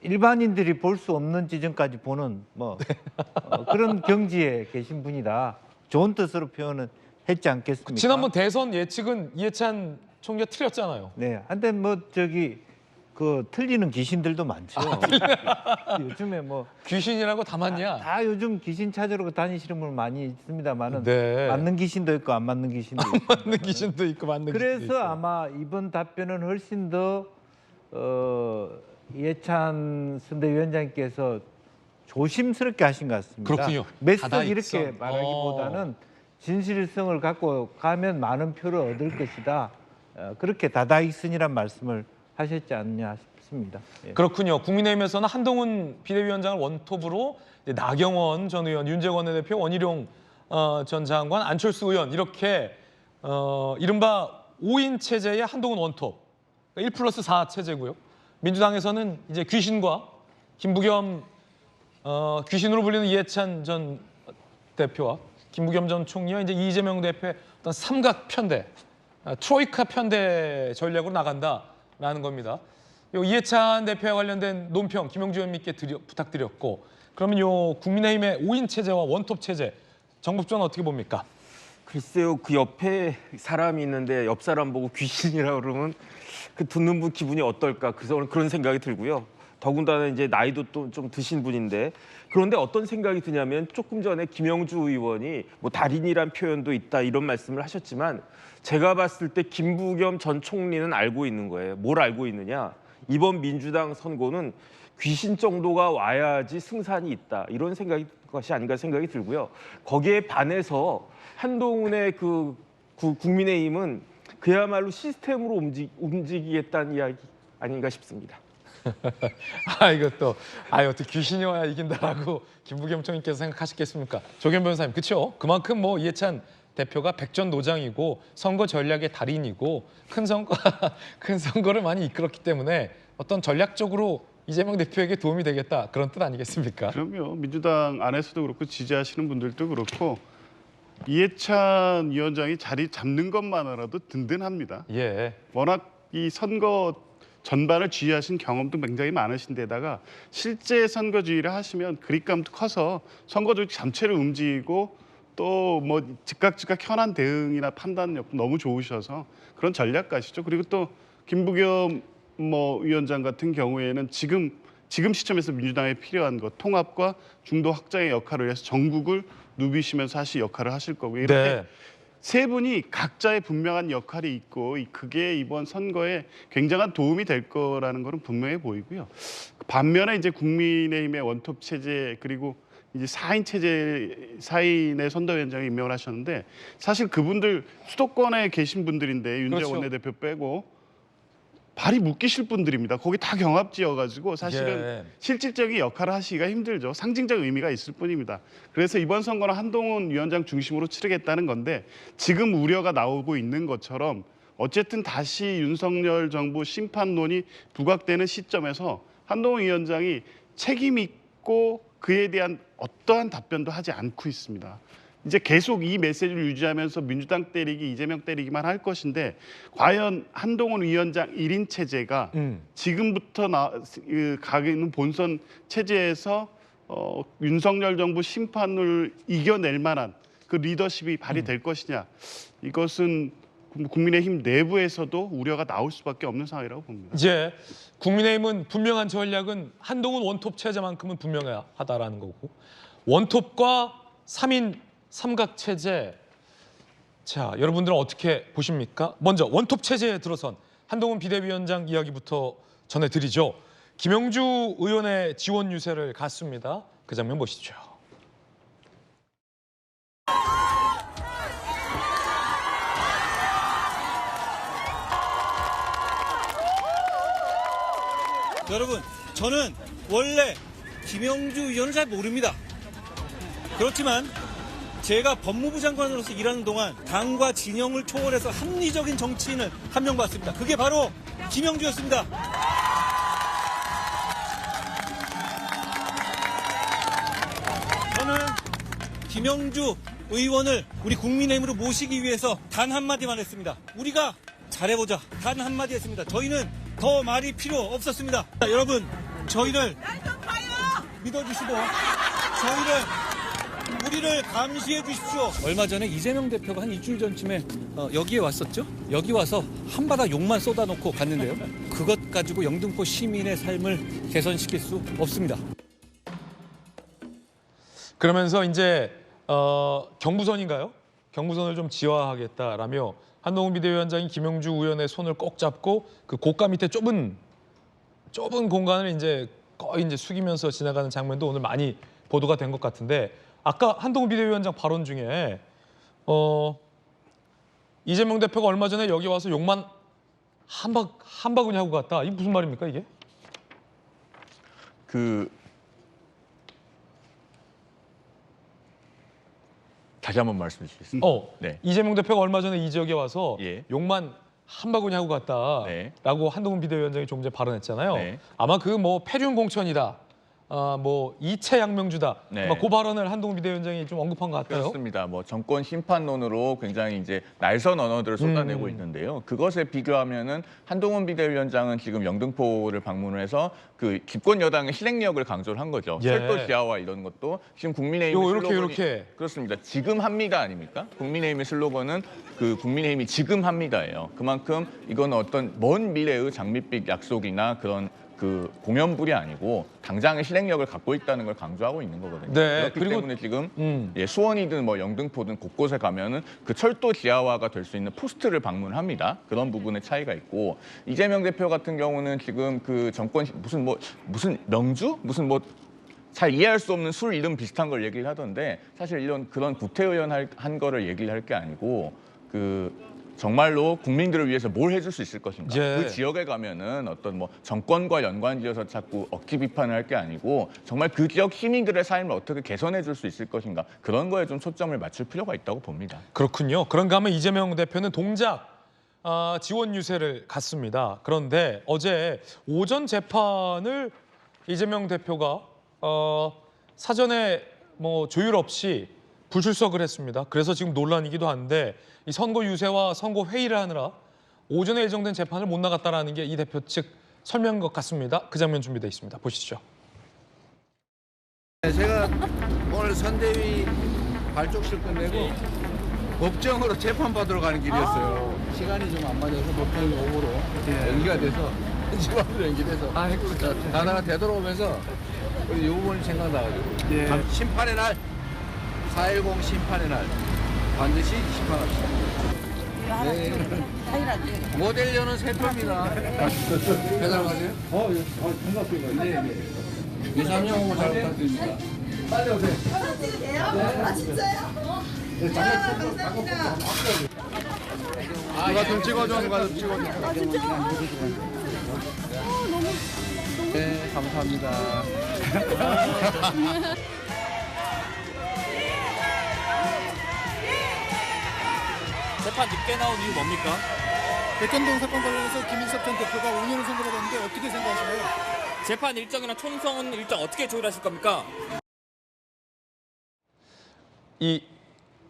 일반인들이 볼 수 없는 지점까지 보는 그런 경지에 계신 분이다. 좋은 뜻으로 표현은 했지 않겠습니까? 지난번 대선 예측은 이해찬 총리가 틀렸잖아요. 네, 근데 틀리는 귀신들도 많죠. 요즘에 귀신이라고 다 맞냐? 다 요즘 귀신 찾으러 다니시는 분 많이 있습니다만은 네. 맞는 귀신도 있고 안 맞는 귀신도 있고. 맞는 귀신도 있고 맞는 귀신도 있고. 그래서 아마 이번 답변은 훨씬 더 이해찬 선대위원장께서 조심스럽게 하신 것 같습니다. 그렇군요. 몇석 이렇게 말하기보다는 진실성을 갖고 가면 많은 표를 얻을 것이다. 그렇게 다다익선이란 말씀을 하셨지 않냐 싶습니다. 예. 그렇군요. 국민의힘에서는 한동훈 비대위원장을 원톱으로 나경원 전 의원, 윤재원 대표, 원희룡 전 장관, 안철수 의원 이렇게 이른바 5인 체제의 한동훈 원톱, 1+4 체제고요. 민주당에서는 이제 귀신과 김부겸 귀신으로 불리는 이해찬 전 대표와 김부겸 전 총리와 이제 이재명 대표의 어떤 삼각 편대, 트로이카 편대 전략으로 나간다라는 겁니다. 요 이해찬 대표와 관련된 논평 김영주 의원님께 부탁드렸고, 그러면 요 국민의힘의 5인 체제와 원톱 체제 정국주는 어떻게 봅니까? 글쎄요, 그 옆에 사람이 있는데 옆 사람 보고 귀신이라 그러면 그 듣는 분 기분이 어떨까? 그래서 그런 생각이 들고요. 더군다나 이제 나이도 또 좀 드신 분인데, 그런데 어떤 생각이 드냐면 조금 전에 김영주 의원이 뭐 달인이란 표현도 있다 이런 말씀을 하셨지만, 제가 봤을 때 김부겸 전 총리는 알고 있는 거예요. 뭘 알고 있느냐? 이번 민주당 선거는 귀신 정도가 와야지 승산이 있다 이런 것이 아닌가 생각이 들고요. 거기에 반해서 한동훈의 국민의힘은 그야말로 시스템으로 움직이겠다는 이야기, 아닌가 싶습니다. 이것도 어떻게 귀신이 와야 이긴다라고 김부겸총님께서 생각하셨겠습니까? 조경 변호사님, 그렇죠? 그만큼 뭐 이해찬 대표가 백전노장이고 선거 전략의 달인이고 큰 선거를 많이 이끌었기 때문에 어떤 전략적으로 이재명 대표에게 도움이 되겠다 그런 뜻 아니겠습니까? 그럼요. 민주당 안에서도 그렇고 지지하시는 분들도 그렇고 이해찬 위원장이 자리 잡는 것만으로도 든든합니다. 예. 워낙 이 선거 전반을 지휘하신 경험도 굉장히 많으신 데다가 실제 선거 지휘를 하시면 그립감도 커서 선거 조직 전체를 움직이고 또 뭐 즉각 현안 대응이나 판단력 너무 좋으셔서 그런 전략가시죠. 그리고 또 김부겸 위원장 같은 경우에는 지금 시점에서 민주당에 필요한 것 통합과 중도 확장의 역할을 해서 전국을 누비시면서 역할을 하실 거고 이렇게 네. 세 분이 각자의 분명한 역할이 있고 그게 이번 선거에 굉장한 도움이 될 거라는 것은 분명해 보이고요. 반면에 이제 국민의힘의 원톱 체제 그리고 이제 4인 체제 4인의 선대위원장이 임명을 하셨는데 사실 그분들 수도권에 계신 분들인데 윤재원 그렇죠. 원내대표 빼고 발이 묶이실 분들입니다. 거기 다 경합지여가지고 사실은 예. 실질적인 역할을 하시기가 힘들죠. 상징적 의미가 있을 뿐입니다. 그래서 이번 선거는 한동훈 위원장 중심으로 치르겠다는 건데 지금 우려가 나오고 있는 것처럼 어쨌든 다시 윤석열 정부 심판론이 부각되는 시점에서 한동훈 위원장이 책임 있고 그에 대한 어떠한 답변도 하지 않고 있습니다. 이제 계속 이 메시지를 유지하면서 민주당 때리기, 이재명 때리기만 할 것인데 과연 한동훈 위원장 1인 체제가 지금부터 가는 본선 체제에서 윤석열 정부 심판을 이겨낼 만한 그 리더십이 발휘될 것이냐. 이것은 국민의힘 내부에서도 우려가 나올 수밖에 없는 상황이라고 봅니다. 이제 국민의힘은 분명한 전략은 한동훈 원톱 체제만큼은 분명하다라는 거고 원톱과 3인 삼각 체제. 자, 여러분들은 어떻게 보십니까? 먼저 원톱 체제에 들어선 한동훈 비대위원장 이야기부터 전해드리죠. 김영주 의원의 지원 유세를 갔습니다. 그 장면 보시죠. 여러분, 저는 원래 김영주 의원을 잘 모릅니다. 그렇지만 제가 법무부 장관으로서 일하는 동안 당과 진영을 초월해서 합리적인 정치인을 한 명 봤습니다. 그게 바로 김영주였습니다. 저는 김영주 의원을 우리 국민의힘으로 모시기 위해서 단 한마디만 했습니다. 우리가 잘해보자. 단 한마디 했습니다. 저희는 더 말이 필요 없었습니다. 자, 여러분, 저희를 믿어주시고 우리를 감시해 주십시오. 얼마 전에 이재명 대표가 한 일주일 전쯤에 여기에 왔었죠. 여기 와서 한바닥 욕만 쏟아놓고 갔는데요. 그것 가지고 영등포 시민의 삶을 개선시킬 수 없습니다. 그러면서 이제 경부선인가요? 경부선을 좀 지화하겠다라며 한동훈 비대위원장이 김영주 의원의 손을 꼭 잡고 그 고가 밑에 좁은 공간을 이제 거의 이제 숙이면서 지나가는 장면도 오늘 많이 보도가 된 것 같은데 아까 한동훈 비대위원장 발언 중에 이재명 대표가 얼마 전에 여기 와서 욕만 한 바구니 하고 갔다. 이게 무슨 말입니까 이게? 다시 한번 말씀해 주시겠습니까? 네. 이재명 대표가 얼마 전에 이 지역에 와서 예. 욕만 한 바구니 하고 갔다라고 네. 한동훈 비대위원장이 조금 전에 발언했잖아요. 네. 아마 그 뭐 폐륜 공천이다. 이채 양명주다. 네. 아마 그 발언을 한동훈 비대위원장이 좀 언급한 것 같아요. 그렇습니다. 정권 심판론으로 굉장히 이제 날선 언어들을 쏟아내고 있는데요. 그것에 비교하면은 한동훈 비대위원장은 지금 영등포를 방문을 해서 그 집권 여당의 실행력을 강조를 한 거죠. 예. 철도 지하화 이런 것도 지금 국민의힘 요렇게 그렇습니다. 지금 합니다 아닙니까? 국민의힘의 슬로건은 그 국민의힘이 지금 합니다예요. 그만큼 이건 어떤 먼 미래의 장밋빛 약속이나 그런 그 공연불이 아니고 당장의 실행력을 갖고 있다는 걸 강조하고 있는 거거든요. 네, 그렇기 때문에 지금 수원이든 영등포든 곳곳에 가면은 그 철도 지하화가 될 수 있는 포스트를 방문합니다. 그런 부분의 차이가 있고 이재명 대표 같은 경우는 지금 그 정권 무슨 명주 잘 이해할 수 없는 술 이름 비슷한 걸 얘기를 하던데 사실 그런 구태의원 한 거를 얘기를 할 게 아니고 정말로 국민들을 위해서 뭘 해줄 수 있을 것인가. 예. 그 지역에 가면은 어떤 뭐 정권과 연관지어서 자꾸 억지 비판을 할 게 아니고 정말 그 지역 시민들의 삶을 어떻게 개선해 줄 수 있을 것인가. 그런 거에 좀 초점을 맞출 필요가 있다고 봅니다. 그렇군요. 그런가 하면 이재명 대표는 동작 지원 유세를 갔습니다. 그런데 어제 오전 재판을 이재명 대표가 사전에 뭐 조율 없이 불출석을 했습니다. 그래서 지금 논란이기도 한데 이 선거 유세와 선거 회의를 하느라 오전에 예정된 재판을 못 나갔다라는 게 이 대표 측 설명인 것 같습니다. 그 장면 준비되어 있습니다. 보시죠. 제가 오늘 선대위 발족식 끝내고 법정으로 재판받으러 가는 길이었어요. 시간이 좀 안 맞아서 법정이 오후로 연기가 돼서 집앞으로 연기돼서 가다가 되돌아오면서 우리 요번이 생각나가지고 심판의 날 4.10 심판의 날 반드시 심판합시다. 네. 모델료는 새 겁니다. 배달 가세요? 반갑습니다. 네. 2, 3년 후고 잘 부탁드립니다. 빨리 오세요. 아 진짜요? 감사합니다. 누가 좀 찍어줘, 누가 좀 찍어줘. 아 진짜? 네, 감사합니다. 재판 늦게 나온 이유 뭡니까? 백현동 사건 관련해서 김인석 전 대표가 5년을 선고받았는데 어떻게 생각하시나요? 재판 일정이나 총선 일정 어떻게 조율하실 겁니까? 이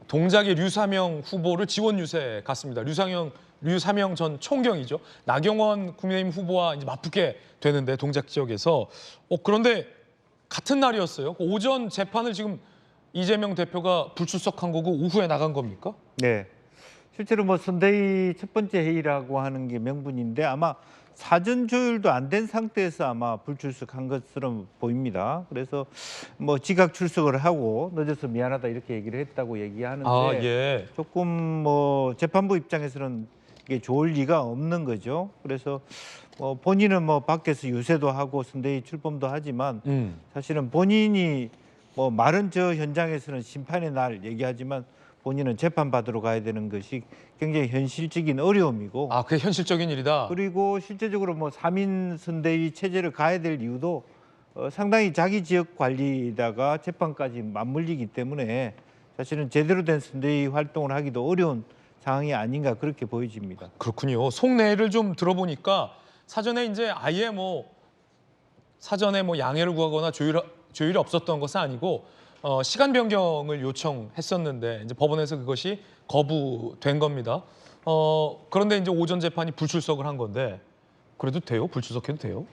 동작의 류사명 후보를 지원 유세 갔습니다. 류사명 전 총경이죠. 나경원 국민의힘 후보와 이제 맞붙게 되는데 동작 지역에서 그런데 같은 날이었어요. 오전 재판을 지금 이재명 대표가 불출석한 거고 오후에 나간 겁니까? 네. 실제로 뭐 선대위 첫 번째 회의라고 하는 게 명분인데 아마 사전 조율도 안 된 상태에서 아마 불출석한 것처럼 보입니다. 그래서 뭐 지각 출석을 하고 늦어서 미안하다 이렇게 얘기를 했다고 얘기하는데 조금 뭐 재판부 입장에서는 이게 좋을 리가 없는 거죠. 그래서 뭐 본인은 뭐 밖에서 유세도 하고 선대위 출범도 하지만 사실은 본인이 뭐 말은 저 현장에서는 심판의 날 얘기하지만 본인은 재판받으러 가야 되는 것이 굉장히 현실적인 어려움이고 그게 현실적인 일이다. 그리고 실제적으로 뭐 3인 선대위 체제를 가야 될 이유도 상당히 자기 지역 관리다가 재판까지 맞물리기 때문에 사실은 제대로 된 선대위 활동을 하기도 어려운 상황이 아닌가 그렇게 보여집니다. 그렇군요. 속내를 좀 들어보니까 사전에 이제 아예 사전에 양해를 구하거나 조율이 없었던 것은 아니고 시간 변경을 요청했었는데 이제 법원에서 그것이 거부된 겁니다. 그런데 이제 오전 재판이 불출석을 한 건데 그래도 돼요? 불출석해도 돼요?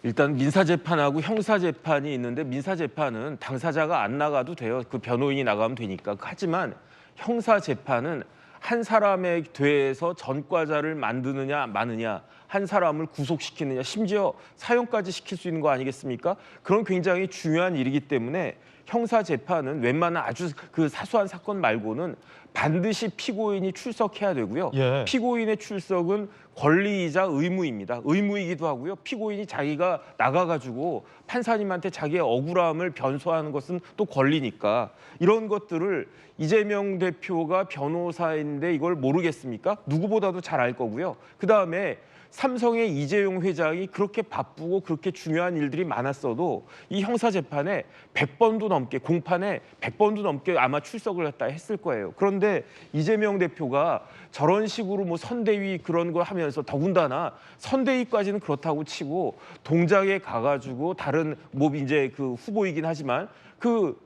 일단 민사재판하고 형사재판이 있는데 민사재판은 당사자가 안 나가도 돼요. 그 변호인이 나가면 되니까. 하지만 형사재판은 한 사람에 대해서 전과자를 만드느냐 마느냐, 한 사람을 구속시키느냐, 심지어 사형까지 시킬 수 있는 거 아니겠습니까? 그런 굉장히 중요한 일이기 때문에 형사재판은 웬만한 아주 그 사소한 사건 말고는 반드시 피고인이 출석해야 되고요. 피고인의 출석은 권리이자 의무입니다. 의무이기도 하고요. 피고인이 자기가 나가가지고 판사님한테 자기의 억울함을 변소하는 것은 또 권리니까 이런 것들을 이재명 대표가 변호사인데 이걸 모르겠습니까? 누구보다도 잘 알 거고요. 그다음에 삼성의 이재용 회장이 그렇게 바쁘고 그렇게 중요한 일들이 많았어도 이 형사재판에 100번도 넘게 공판에 100번도 넘게 아마 출석을 했다 했을 거예요. 그런데 이재명 대표가 저런 식으로 뭐 선대위 그런 거 하면서 더군다나 선대위까지는 그렇다고 치고 동작에 가가지고 다른 뭐 이제 그 후보이긴 하지만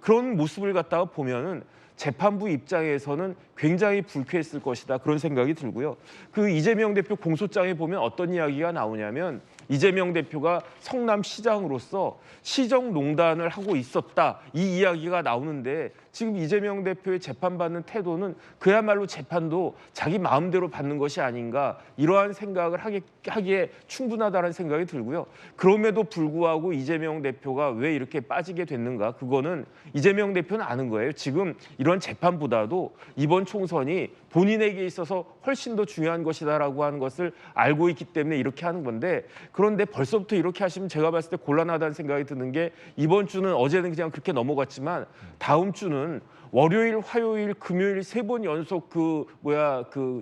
그런 모습을 갖다가 보면은 재판부 입장에서는 굉장히 불쾌했을 것이다 그런 생각이 들고요. 그 이재명 대표 공소장에 보면 어떤 이야기가 나오냐면 이재명 대표가 성남시장으로서 시정농단을 하고 있었다 이 이야기가 나오는데 지금 이재명 대표의 재판받는 태도는 그야말로 재판도 자기 마음대로 받는 것이 아닌가 이러한 생각을 하기에 충분하다는 생각이 들고요. 그럼에도 불구하고 이재명 대표가 왜 이렇게 빠지게 됐는가 그거는 이재명 대표는 아는 거예요. 지금 이런 재판보다도 이번 총선이 본인에게 있어서 훨씬 더 중요한 것이다라고 하는 것을 알고 있기 때문에 이렇게 하는 건데 그런데 벌써부터 이렇게 하시면 제가 봤을 때 곤란하다는 생각이 드는 게 이번 주는 어제는 그냥 그렇게 넘어갔지만 다음 주는 그러면 월요일, 화요일, 금요일 3번 연속 그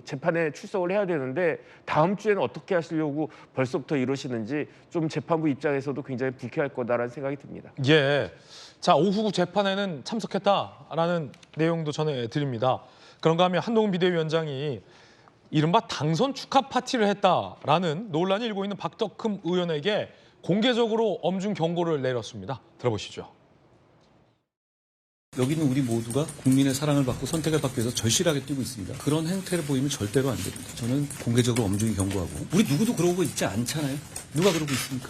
재판에 출석을 해야 되는데 다음 주에는 어떻게 하시려고 벌써부터 이러시는지 좀 재판부 입장에서도 굉장히 불쾌할 거다라는 생각이 듭니다. 예. 자, 오후 재판에는 참석했다라는 내용도 전해드립니다. 그런가 하면 한동훈 비대위원장이 이른바 당선 축하 파티를 했다라는 논란이 일고 있는 박덕흠 의원에게 공개적으로 엄중 경고를 내렸습니다. 들어보시죠. 여기는 우리 모두가 국민의 사랑을 받고 선택을 받기 위해서 절실하게 뛰고 있습니다. 그런 행태를 보이면 절대로 안 됩니다. 저는 공개적으로 엄중히 경고하고 우리 누구도 그러고 있지 않잖아요. 누가 그러고 있습니까?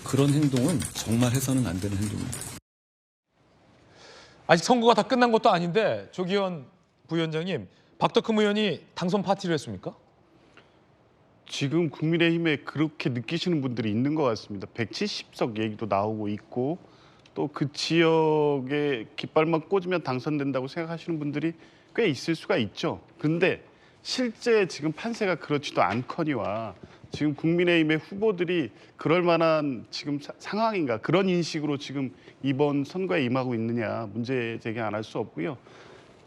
그런 행동은 정말 해서는 안 되는 행동입니다. 아직 선거가 다 끝난 것도 아닌데 조기현 부위원장님, 박덕흠 의원이 당선 파티를 했습니까? 지금 국민의힘에 그렇게 느끼시는 분들이 있는 것 같습니다. 170석 얘기도 나오고 있고 또 그 지역에 깃발만 꽂으면 당선된다고 생각하시는 분들이 꽤 있을 수가 있죠. 그런데 실제 지금 판세가 그렇지도 않거니와 지금 국민의힘의 후보들이 그럴 만한 지금 상황인가, 그런 인식으로 지금 이번 선거에 임하고 있느냐 문제 제기 안 할 수 없고요.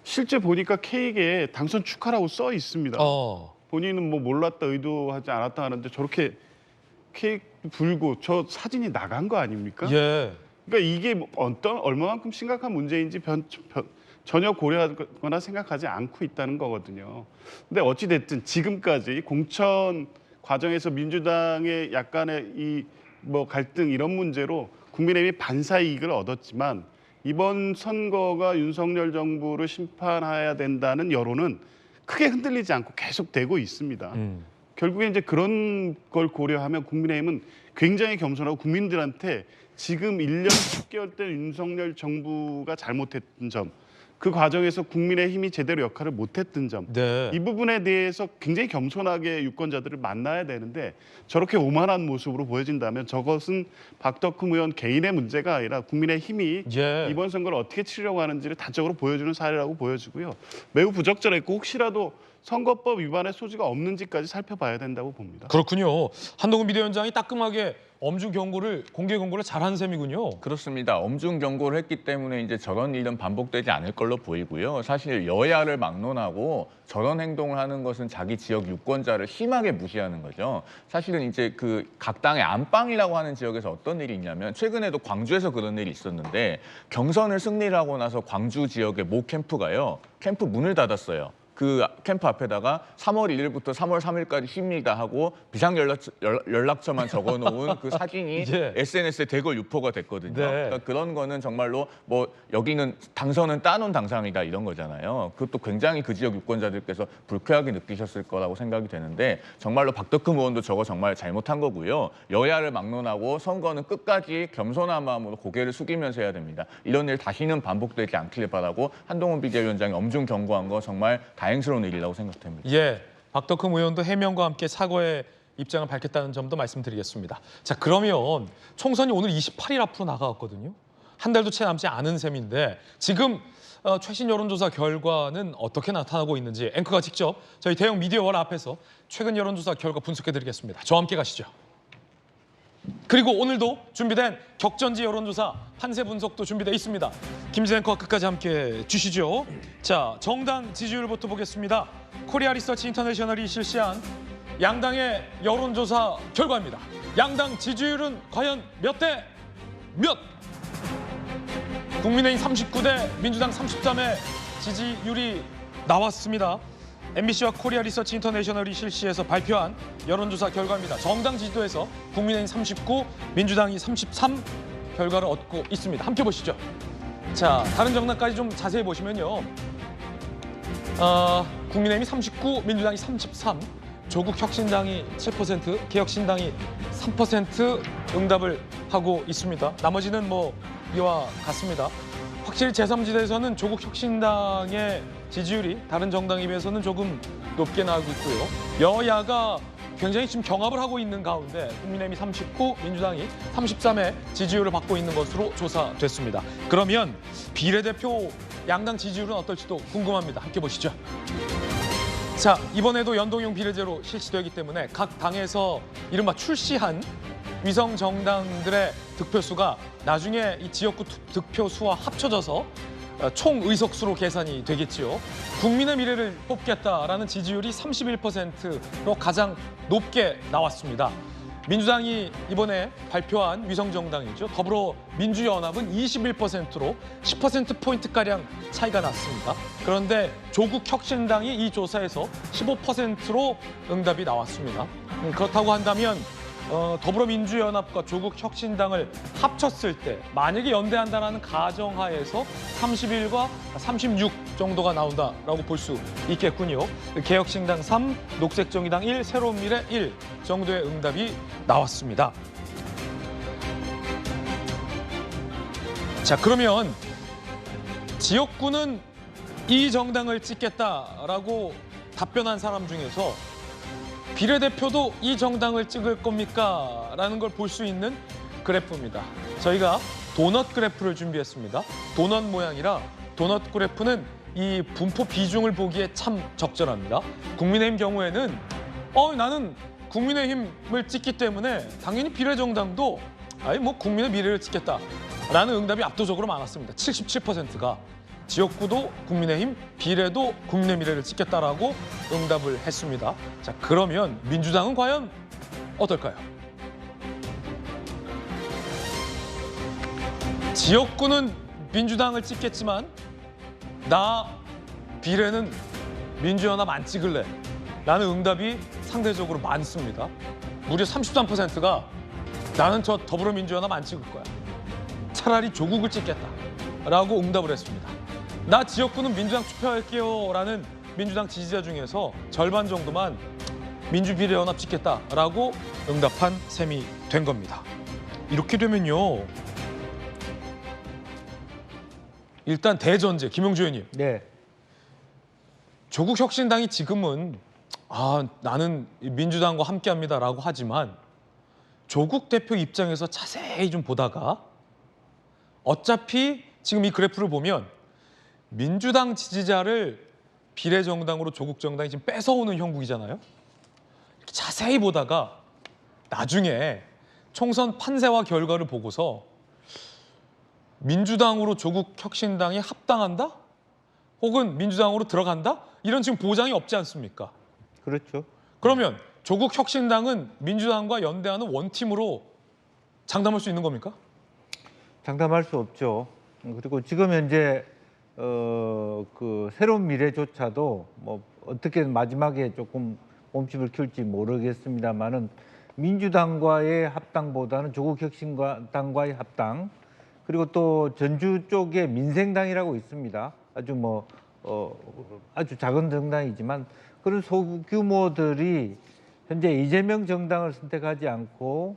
실제 보니까 케이크에 당선 축하라고 써 있습니다. 본인은 뭐 몰랐다, 의도하지 않았다 하는데 저렇게 케이크 불고 저 사진이 나간 거 아닙니까? 예. 그러니까 이게 얼마만큼 심각한 문제인지 전혀 고려하거나 생각하지 않고 있다는 거거든요. 근데 어찌 됐든 지금까지 공천 과정에서 민주당의 약간의 이 갈등 이런 문제로 국민의힘이 반사 이익을 얻었지만 이번 선거가 윤석열 정부를 심판해야 된다는 여론은 크게 흔들리지 않고 계속되고 있습니다. 결국에 이제 그런 걸 고려하면 국민의힘은 굉장히 겸손하고 국민들한테 지금 1년 10개월 때 윤석열 정부가 잘못했던 점, 그 과정에서 국민의힘이 제대로 역할을 못했던 점, 이 부분에 대해서 굉장히 겸손하게 유권자들을 만나야 되는데 저렇게 오만한 모습으로 보여진다면 저것은 박덕흠 의원 개인의 문제가 아니라 국민의힘이 이번 선거를 어떻게 치르려고 하는지를 단적으로 보여주는 사례라고 보여지고요. 매우 부적절했고 혹시라도 선거법 위반의 소지가 없는지까지 살펴봐야 된다고 봅니다. 그렇군요. 한동훈 비대위원장이 따끔하게 엄중 경고를, 공개 경고를 잘한 셈이군요. 그렇습니다. 엄중 경고를 했기 때문에 이제 저런 일은 반복되지 않을 걸로 보이고요. 사실 여야를 막론하고 저런 행동을 하는 것은 자기 지역 유권자를 심하게 무시하는 거죠. 사실은 이제 그 각 당의 안방이라고 하는 지역에서 어떤 일이 있냐면 최근에도 광주에서 그런 일이 있었는데 경선을 승리를 하고 나서 광주 지역의 모 캠프가요. 캠프 문을 닫았어요. 그 캠프 앞에다가 3월 1일부터 3월 3일까지 쉽니다 하고 비상연락처만 적어놓은 그 사진이 SNS에 대거 유포가 됐거든요. 그러니까 그런 거는 정말로 여기는 당선은 따놓은 당상이다 이런 거잖아요. 그것도 굉장히 그 지역 유권자들께서 불쾌하게 느끼셨을 거라고 생각이 되는데 정말로 박덕흠 의원도 저거 정말 잘못한 거고요. 여야를 막론하고 선거는 끝까지 겸손한 마음으로 고개를 숙이면서 해야 됩니다. 이런 일 다시는 반복되지 않기를 바라고 한동훈 비대위원장이 엄중 경고한 거 정말 다행스러운 일이라고 생각됩니다. 예, 박덕흠 의원도 해명과 함께 사과의 입장을 밝혔다는 점도 말씀드리겠습니다. 자, 그러면 총선이 오늘 28일 앞으로 나가왔거든요. 한 달도 채 남지 않은 셈인데 지금 최신 여론조사 결과는 어떻게 나타나고 있는지 앵커가 직접 저희 대형 미디어월 앞에서 최근 여론조사 결과 분석해드리겠습니다. 저와 함께 가시죠. 그리고 오늘도 준비된 격전지 여론조사 판세 분석도 준비되어 있습니다. 김진 앵커와 끝까지 함께 주시죠. 자, 정당 지지율부터 보겠습니다. 코리아 리서치 인터내셔널이 실시한 양당의 여론조사 결과입니다. 양당 지지율은 과연 몇 대 몇? 국민의힘 39대 민주당 33의 지지율이 나왔습니다. MBC와 코리아 리서치 인터내셔널이 실시해서 발표한 여론조사 결과입니다. 정당 지지도에서 국민의힘 39, 민주당이 33 결과를 얻고 있습니다. 함께 보시죠. 자, 다른 정당까지 좀 자세히 보시면요. 국민의힘이 39, 민주당이 33, 조국혁신당이 7%, 개혁신당이 3% 응답을 하고 있습니다. 나머지는 이와 같습니다. 확실히 제3지대에서는 조국혁신당의 지지율이 다른 정당에 비해서는 조금 높게 나오고 있고요. 여야가 굉장히 지금 경합을 하고 있는 가운데 국민의힘이 39, 민주당이 33의 지지율을 받고 있는 것으로 조사됐습니다. 그러면 비례대표 양당 지지율은 어떨지도 궁금합니다. 함께 보시죠. 자, 이번에도 연동형 비례제로 실시되기 때문에 각 당에서 이른바 출시한 위성 정당들의 득표수가 나중에 이 지역구 득표수와 합쳐져서 총 의석수로 계산이 되겠지요. 국민의 미래를 뽑겠다라는 지지율이 31%로 가장 높게 나왔습니다. 민주당이 이번에 발표한 위성정당이죠. 더불어민주연합은 21%로 10%포인트가량 차이가 났습니다. 그런데 조국혁신당이 이 조사에서 15%로 응답이 나왔습니다. 그렇다고 한다면 더불어민주연합과 조국혁신당을 합쳤을 때 만약에 연대한다는 가정하에서 31과 36 정도가 나온다라고 볼 수 있겠군요. 개혁신당 3, 녹색정의당 1, 새로운 미래 1 정도의 응답이 나왔습니다. 자, 그러면 지역구는 이 정당을 찍겠다라고 답변한 사람 중에서 비례대표도 이 정당을 찍을 겁니까? 라는 걸 볼 수 있는 그래프입니다. 저희가 도넛 그래프를 준비했습니다. 도넛 모양이라 도넛 그래프는 이 분포 비중을 보기에 참 적절합니다. 국민의힘 경우에는 나는 국민의힘을 찍기 때문에 당연히 비례정당도 국민의 미래를 찍겠다라는 응답이 압도적으로 많았습니다. 77%가 지역구도 국민의힘, 비례도 국민의 미래를 찍겠다라고 응답을 했습니다. 자, 그러면 민주당은 과연 어떨까요? 지역구는 민주당을 찍겠지만 나 비례는 민주연합 안 찍을래 라는 응답이 상대적으로 많습니다. 무려 33%가 나는 저 더불어민주연합 안 찍을 거야. 차라리 조국을 찍겠다라고 응답을 했습니다. 나 지역구는 민주당 투표할게요 라는 민주당 지지자 중에서 절반 정도만 민주비례연합 찍겠다라고 응답한 셈이 된 겁니다. 이렇게 되면요. 일단 대전제, 김용주 의원님. 네. 조국혁신당이 지금은 나는 민주당과 함께합니다라고 하지만 조국 대표 입장에서 자세히 좀 보다가 어차피 지금 이 그래프를 보면 민주당 지지자를 비례정당으로 조국 정당이 지금 뺏어오는 형국이잖아요. 자세히 보다가 나중에 총선 판세와 결과를 보고서 민주당으로 조국혁신당이 합당한다? 혹은 민주당으로 들어간다? 이런 지금 보장이 없지 않습니까? 그렇죠. 그러면 조국혁신당은 민주당과 연대하는 원팀으로 장담할 수 있는 겁니까? 장담할 수 없죠. 그리고 지금 현재 그 새로운 미래조차도 뭐 어떻게 마지막에 조금 몸집을 키울지 모르겠습니다만은 민주당과의 합당보다는 조국혁신당과의 합당, 그리고 또 전주 쪽에 민생당이라고 있습니다. 아주 작은 정당이지만 그런 소규모들이 현재 이재명 정당을 선택하지 않고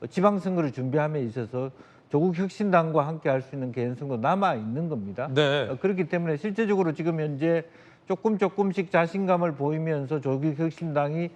지방선거를 준비함에 있어서 조국혁신당과 함께 할 수 있는 개연성도 남아 있는 겁니다. 네. 그렇기 때문에 실제적으로 지금 현재 조금씩 자신감을 보이면서 조국혁신당이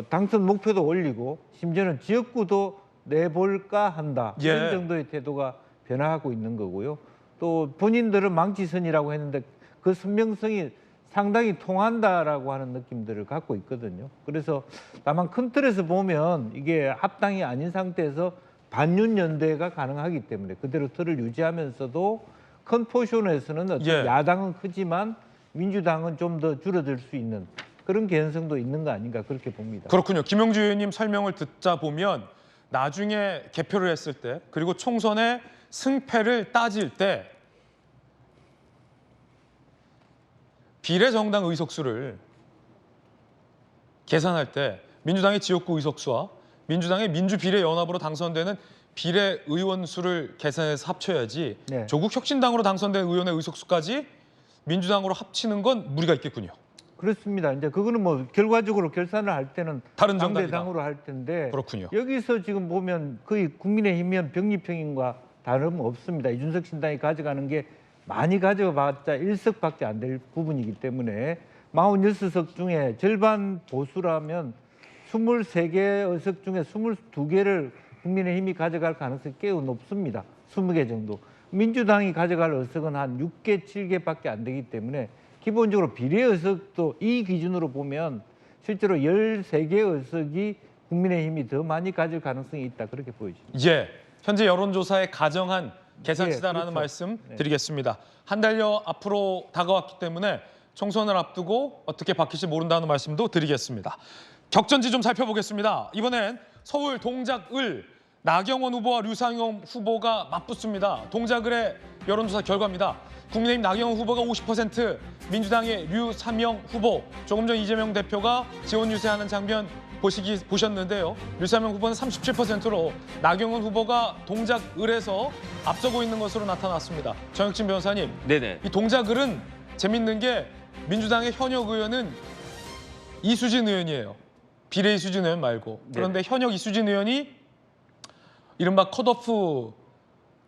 당선 목표도 올리고 심지어는 지역구도 내볼까 한다. 이런 정도의 태도가 변화하고 있는 거고요. 또 본인들은 망치선이라고 했는데 그 선명성이 상당히 통한다라고 하는 느낌들을 갖고 있거든요. 그래서 다만 큰 틀에서 보면 이게 합당이 아닌 상태에서 반윤 연대가 가능하기 때문에 그대로 틀을 유지하면서도 큰 포션에서는 야당은 크지만 민주당은 좀 더 줄어들 수 있는 그런 개연성도 있는 거 아닌가 그렇게 봅니다. 그렇군요. 김용주 의원님 설명을 듣자 보면 나중에 개표를 했을 때 그리고 총선의 승패를 따질 때 비례정당 의석수를 계산할 때 민주당의 지역구 의석수와 민주당의 민주비례연합으로 당선되는 비례의원 수를 계산해서 합쳐야지 조국혁신당으로 당선된 의원의 의석수까지 민주당으로 합치는 건 무리가 있겠군요. 그렇습니다. 이제 그거는 뭐 결과적으로 결산을 할 때는 다른 당대당으로 할 텐데 그렇군요. 여기서 지금 보면 거의 국민의힘이면 병립형인과 다름없습니다. 이준석 신당이 가져가는 게 많이 가져봤자 1석밖에 안 될 부분이기 때문에 46석 중에 절반 보수라면 23개 의석 중에 22개를 국민의힘이 가져갈 가능성이 매우 높습니다. 20개 정도. 민주당이 가져갈 의석은 한 6개, 7개밖에 안 되기 때문에 기본적으로 비례 의석도 이 기준으로 보면 실제로 13개 의석이 국민의힘이 더 많이 가질 가능성이 있다. 그렇게 보여집니다. 현재 여론조사에 가정한 계산치다라는 그렇죠. 말씀 드리겠습니다. 한 달여 앞으로 다가왔기 때문에 총선을 앞두고 어떻게 바뀔지 모른다는 말씀도 드리겠습니다. 격전지 좀 살펴보겠습니다. 이번엔 서울 동작을 나경원 후보와 류상용 후보가 맞붙습니다. 동작을의 여론조사 결과입니다. 국민의힘 나경원 후보가 50%, 민주당의 류삼영 후보, 조금 전 이재명 대표가 지원 유세하는 장면 보셨는데요. 류삼영 후보는 37%로 나경원 후보가 동작을에서 앞서고 있는 것으로 나타났습니다. 정혁진 변호사님, 네네. 이 동작을은 재밌는 게 민주당의 현역 의원은 이수진 의원이에요. 비례 이수진 의원 말고. 그런데 현역 이수진 의원이 이른바 컷오프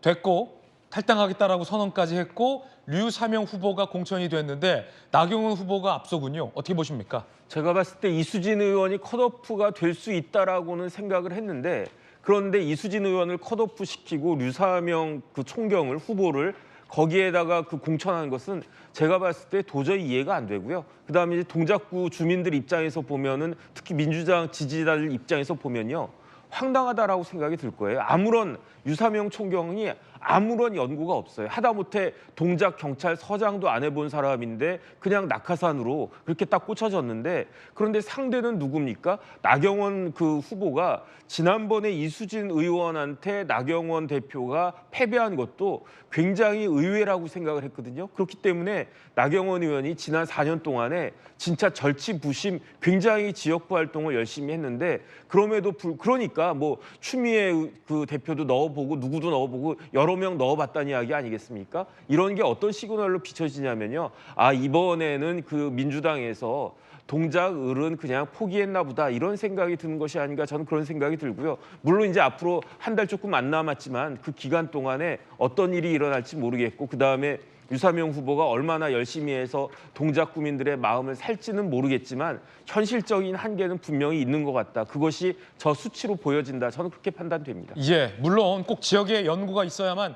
됐고 탈당하겠다라고 선언까지 했고 류삼영 후보가 공천이 됐는데 나경원 후보가 앞서군요. 어떻게 보십니까? 제가 봤을 때 이수진 의원이 컷오프가 될 수 있다라고는 생각을 했는데 그런데 이수진 의원을 컷오프 시키고 류삼영 그 총경을 후보를 거기에다가 그 공천하는 것은 제가 봤을 때 도저히 이해가 안 되고요. 그다음에 이제 동작구 주민들 입장에서 보면은 특히 민주당 지지자들 입장에서 보면요. 황당하다라고 생각이 들 거예요. 아무런 유삼영 총경이 아무런 연고가 없어요. 하다못해 동작 경찰서장도 안 해본 사람인데 그냥 낙하산으로 그렇게 딱 꽂혀졌는데 그런데 상대는 누굽니까? 나경원 그 후보가 지난번에 이수진 의원한테 나경원 대표가 패배한 것도 굉장히 의외라고 생각을 했거든요. 그렇기 때문에 나경원 의원이 지난 4년 동안에 진짜 절치부심 굉장히 지역구 활동을 열심히 했는데 그럼에도 그러니까 뭐 추미애 그 대표도 넣어보고 누구도 넣어보고 여러 명 넣어봤다는 이야기 아니겠습니까? 이런 게 어떤 시그널로 비춰지냐면요. 아 이번에는 그 민주당에서 동작을은 그냥 포기했나 보다 이런 생각이 드는 것이 아닌가 저는 그런 생각이 들고요. 물론 이제 앞으로 한 달 조금 안 남았지만 그 기간 동안에 어떤 일이 일어날지 모르겠고 그다음에 유삼영 후보가 얼마나 열심히 해서 동작 구민들의 마음을 살지는 모르겠지만 현실적인 한계는 분명히 있는 것 같다. 그것이 저 수치로 보여진다. 저는 그렇게 판단됩니다. 예, 물론 꼭 지역에 연고가 있어야만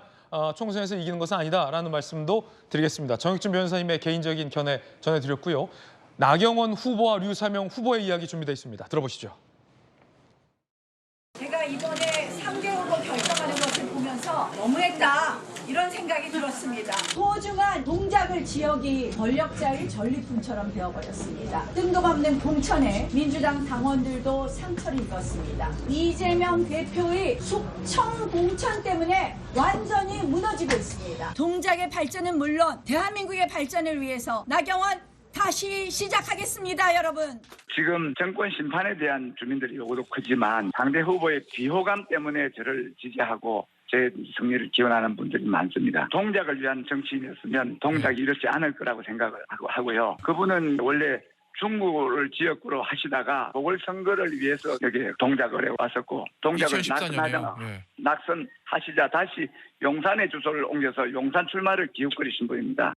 총선에서 이기는 것은 아니다라는 말씀도 드리겠습니다. 정혁진 변호사님의 개인적인 견해 전해드렸고요. 나경원 후보와 류삼영 후보의 이야기 준비되어 있습니다. 들어보시죠. 제가 이번에 3개 후보 결정하는 것을 보면서 너무했다 이런 생각이 들었습니다. 소중한 동작을 지역이 권력자의 전리품처럼 되어버렸습니다. 뜬금없는 공천에 민주당 당원들도 상처를 입었습니다. 이재명 대표의 숙청 공천 때문에 완전히 무너지고 있습니다. 동작의 발전은 물론 대한민국의 발전을 위해서 나경원 다시 시작하겠습니다, 여러분. 지금 정권 심판에 대한 주민들의 요구도 크지만 상대 후보의 비호감 때문에 저를 지지하고 제 승리를 기원하는 분들이 많습니다. 동작을 위한 정치인이었으면 동작이 이렇지 않을 거라고 생각을 하고요. 그분은 원래 중구를 지역구로 하시다가 보궐선거를 위해서 여기 동작을에 왔었고 동작을 낙선하시자 다시 용산에 주소를 옮겨서 용산 출마를 기웃거리신 분입니다.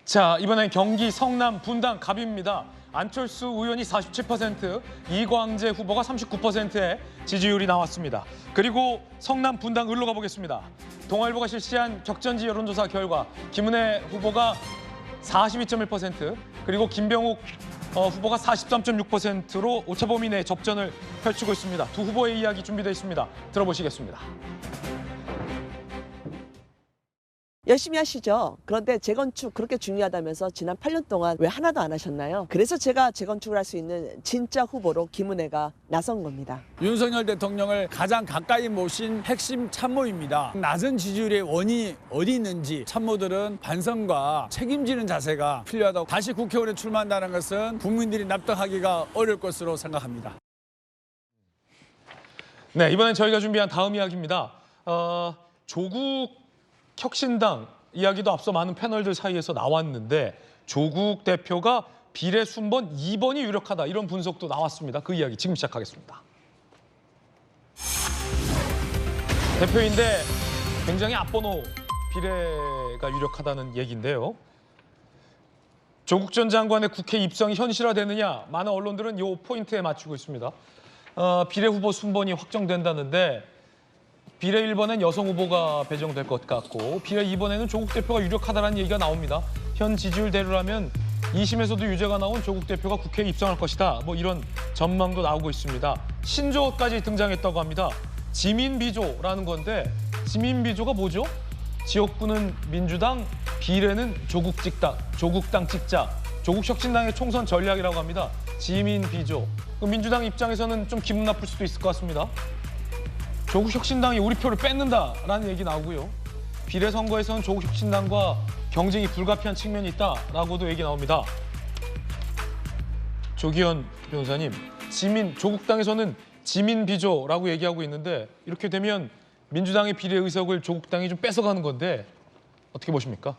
자, 이번엔 경기 성남 분당 갑입니다. 안철수 의원이 47%, 이광재 후보가 39%의 지지율이 나왔습니다. 그리고 성남 분당 을로 가보겠습니다. 동아일보가 실시한 격전지 여론조사 결과 김은혜 후보가 42.1%, 그리고 김병욱 후보가 43.6%로 오차범위 내 접전을 펼치고 있습니다. 두 후보의 이야기 준비되어 있습니다. 들어보시겠습니다. 열심히 하시죠. 그런데 재건축 그렇게 중요하다면서 지난 8년 동안 왜 하나도 안 하셨나요? 그래서 제가 재건축을 할 수 있는 진짜 후보로 김은혜가 나선 겁니다. 윤석열 대통령을 가장 가까이 모신 핵심 참모입니다. 낮은 지지율의 원인이 어디 있는지 참모들은 반성과 책임지는 자세가 필요하다고 다시 국회의원에 출마한다는 것은 국민들이 납득하기가 어려울 것으로 생각합니다. 네, 이번엔 저희가 준비한 다음 이야기입니다. 조국 혁신당 이야기도 앞서 많은 패널들 사이에서 나왔는데 조국 대표가 비례 순번 2번이 유력하다 이런 분석도 나왔습니다. 그 이야기 지금 시작하겠습니다. 대표인데 굉장히 앞번호 비례가 유력하다는 얘기인데요. 조국 전 장관의 국회 입성이 현실화되느냐 많은 언론들은 이 포인트에 맞추고 있습니다. 비례 후보 순번이 확정된다는데 비례 1번엔 여성 후보가 배정될 것 같고 비례 2번에는 조국 대표가 유력하다는 얘기가 나옵니다. 현 지지율대로라면 2심에서도 유죄가 나온 조국 대표가 국회에 입성할 것이다. 뭐 이런 전망도 나오고 있습니다. 신조어까지 등장했다고 합니다. 지민비조라는 건데 지민비조가 뭐죠? 지역구는 민주당, 비례는 조국당 찍자. 조국혁신당의 총선 전략이라고 합니다. 지민비조. 민주당 입장에서는 좀 기분 나쁠 수도 있을 것 같습니다. 조국혁신당이 우리 표를 뺏는다라는 얘기 나오고요. 비례 선거에서는 조국혁신당과 경쟁이 불가피한 측면이 있다라고도 얘기 나옵니다. 조기현 변호사님, 조국당에서는 지민비조라고 얘기하고 있는데 이렇게 되면 민주당의 비례 의석을 조국당이 좀 뺏어가는 건데 어떻게 보십니까?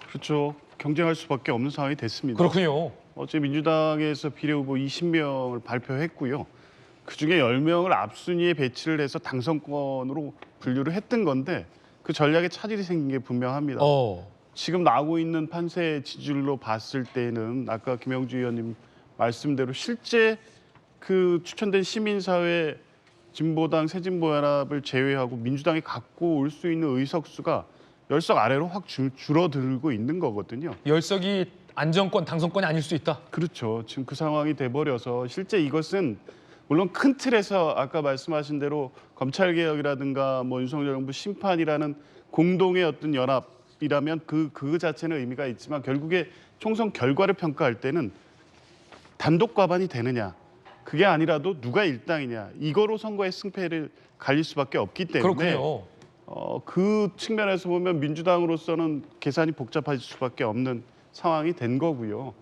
그렇죠. 경쟁할 수밖에 없는 상황이 됐습니다. 그렇군요. 어제 민주당에서 비례 후보 20명을 발표했고요. 그중에 10명을 앞순위에 배치를 해서 당선권으로 분류를 했던 건데 그 전략에 차질이 생긴 게 분명합니다. 지금 나오고 있는 판세 지지율로 봤을 때는 아까 김영주 의원님 말씀대로 실제 그 추천된 시민사회 진보당 새진보연합을 제외하고 민주당이 갖고 올 수 있는 의석수가 10석 아래로 확 줄어들고 있는 거거든요. 10석이 안정권, 당선권이 아닐 수 있다? 그렇죠. 지금 그 상황이 돼버려서 실제 이것은 물론 큰 틀에서 아까 말씀하신 대로 검찰개혁이라든가 뭐 윤석열 정부 심판이라는 공동의 어떤 연합이라면 그 자체는 의미가 있지만 결국에 총선 결과를 평가할 때는 단독 과반이 되느냐 그게 아니라도 누가 일당이냐 이거로 선거의 승패를 갈릴 수밖에 없기 때문에 그렇군요. 그 측면에서 보면 민주당으로서는 계산이 복잡해질 수밖에 없는 상황이 된 거고요.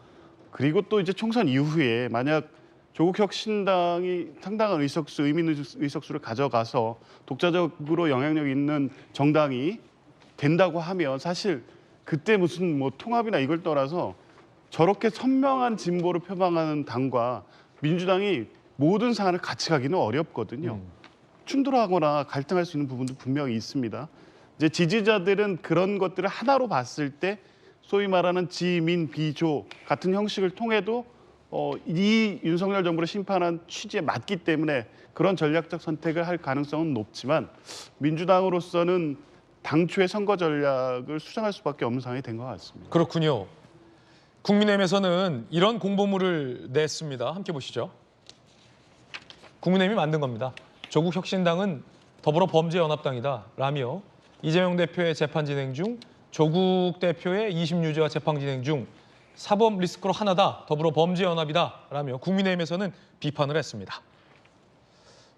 그리고 또 이제 총선 이후에 만약 조국혁신당이 상당한 의석수, 의미 있는 의석수를 가져가서 독자적으로 영향력 있는 정당이 된다고 하면 사실 그때 무슨 뭐 통합이나 이걸 떠나서 저렇게 선명한 진보를 표방하는 당과 민주당이 모든 사안을 같이 가기는 어렵거든요. 충돌하거나 갈등할 수 있는 부분도 분명히 있습니다. 이제 지지자들은 그런 것들을 하나로 봤을 때 소위 말하는 지민 비조 같은 형식을 통해도 이 윤석열 정부를 심판한 취지에 맞기 때문에 그런 전략적 선택을 할 가능성은 높지만 민주당으로서는 당초의 선거 전략을 수정할 수밖에 없는 상황이 된 것 같습니다. 그렇군요. 국민의힘에서는 이런 공보물을 냈습니다. 함께 보시죠. 국민의힘이 만든 겁니다. 조국혁신당은 더불어범죄연합당이다 라며 이재명 대표의 재판 진행 중 조국 대표의 2심 유죄와 재판 진행 중 사법 리스크로 하나다 더불어범죄연합이다 라며 국민의힘에서는 비판을 했습니다.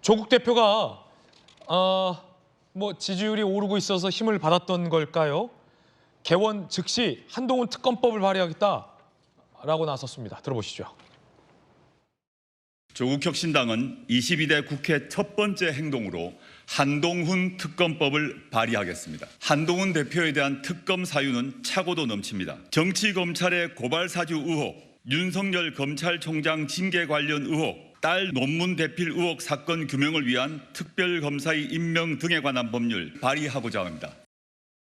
조국 대표가 지지율이 오르고 있어서 힘을 받았던 걸까요? 개원 즉시 한동훈 특검법을 발의하겠다라고 나섰습니다. 들어보시죠. 조국혁신당은 22대 국회 첫 번째 행동으로 한동훈 특검법을 발의하겠습니다. 한동훈 대표에 대한 특검 사유는 차고도 넘칩니다. 정치검찰의 고발 사주 의혹, 윤석열 검찰총장 징계 관련 의혹, 딸 논문 대필 의혹 사건 규명을 위한 특별검사의 임명 등에 관한 법률 발의하고자 합니다.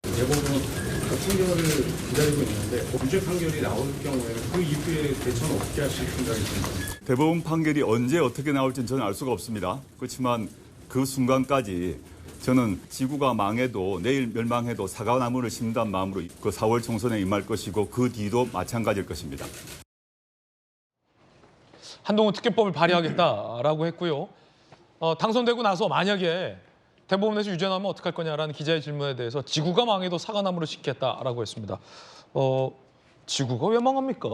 대법원은 그 판결을 기다리고 있는데 무죄 판결이 나올 경우에는 그 이후에 대처는 어떻게 하실 생각이십니까? 대법원 판결이 언제 어떻게 나올지는 저는 알 수가 없습니다. 그렇지만 그 순간까지 저는 지구가 망해도 내일 멸망해도 사과나무를 심는다는 마음으로 그 4월 총선에 임할 것이고 그 뒤도 마찬가지일 것입니다. 한동훈 특검법을 발의하겠다라고 했고요. 당선되고 나서 만약에 대법원에서 유죄 나오면 어떡할 거냐라는 기자의 질문에 대해서 지구가 망해도 사과나무를 심겠다라고 했습니다. 지구가 왜 망합니까?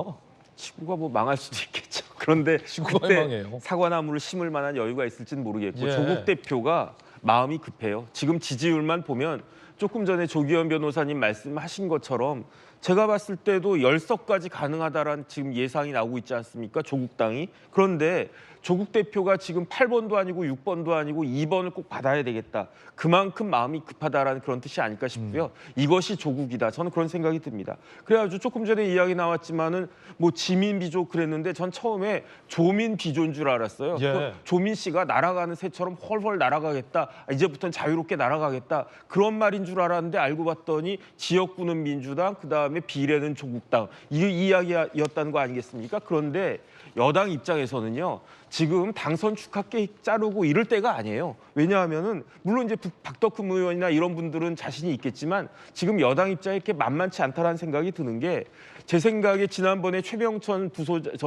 지구가 뭐 망할 수도 있겠죠. 그런데 지구가 그때 망해요. 사과나무를 심을 만한 여유가 있을지는 모르겠고 예. 조국 대표가 마음이 급해요. 지금 지지율만 보면 조금 전에 조기현 변호사님 말씀하신 것처럼 제가 봤을 때도 10석까지 가능하다라는 지금 예상이 나오고 있지 않습니까? 조국당이. 그런데 조국 대표가 지금 8번도 아니고 6번도 아니고 2번을 꼭 받아야 되겠다. 그만큼 마음이 급하다라는 그런 뜻이 아닐까 싶고요. 이것이 조국이다. 저는 그런 생각이 듭니다. 그래가지고 조금 전에 이야기 나왔지만은 뭐 지민 비조 그랬는데 전 처음에 조민 비조인 줄 알았어요. 예. 조민 씨가 날아가는 새처럼 헐헐 날아가겠다. 이제부터는 자유롭게 날아가겠다. 그런 말인 줄 알았는데 알고 봤더니 지역구는 민주당, 그다음에 비례는 조국당. 이 이야기였다는 거 아니겠습니까? 그런데 여당 입장에서는요. 지금 당선 축하 계획 자르고 이럴 때가 아니에요. 왜냐하면은 물론 이제 박덕흠 의원이나 이런 분들은 자신이 있겠지만 지금 여당 입장에 이렇게 만만치 않다라는 생각이 드는 게 제 생각에 지난번에 최병천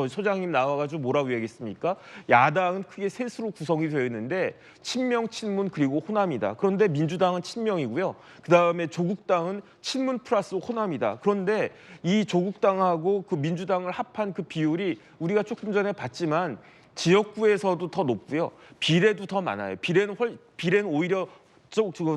소장님 나와가지고 뭐라고 얘기했습니까? 야당은 크게 셋으로 구성이 되어 있는데 친명, 친문 그리고 호남이다. 그런데 민주당은 친명이고요. 그다음에 조국당은 친문 플러스 호남이다. 그런데 이 조국당하고 그 민주당을 합한 그 비율이 우리가 조금 전에 봤지만 지역구에서도 더 높고요. 비례도 더 많아요. 비례는 오히려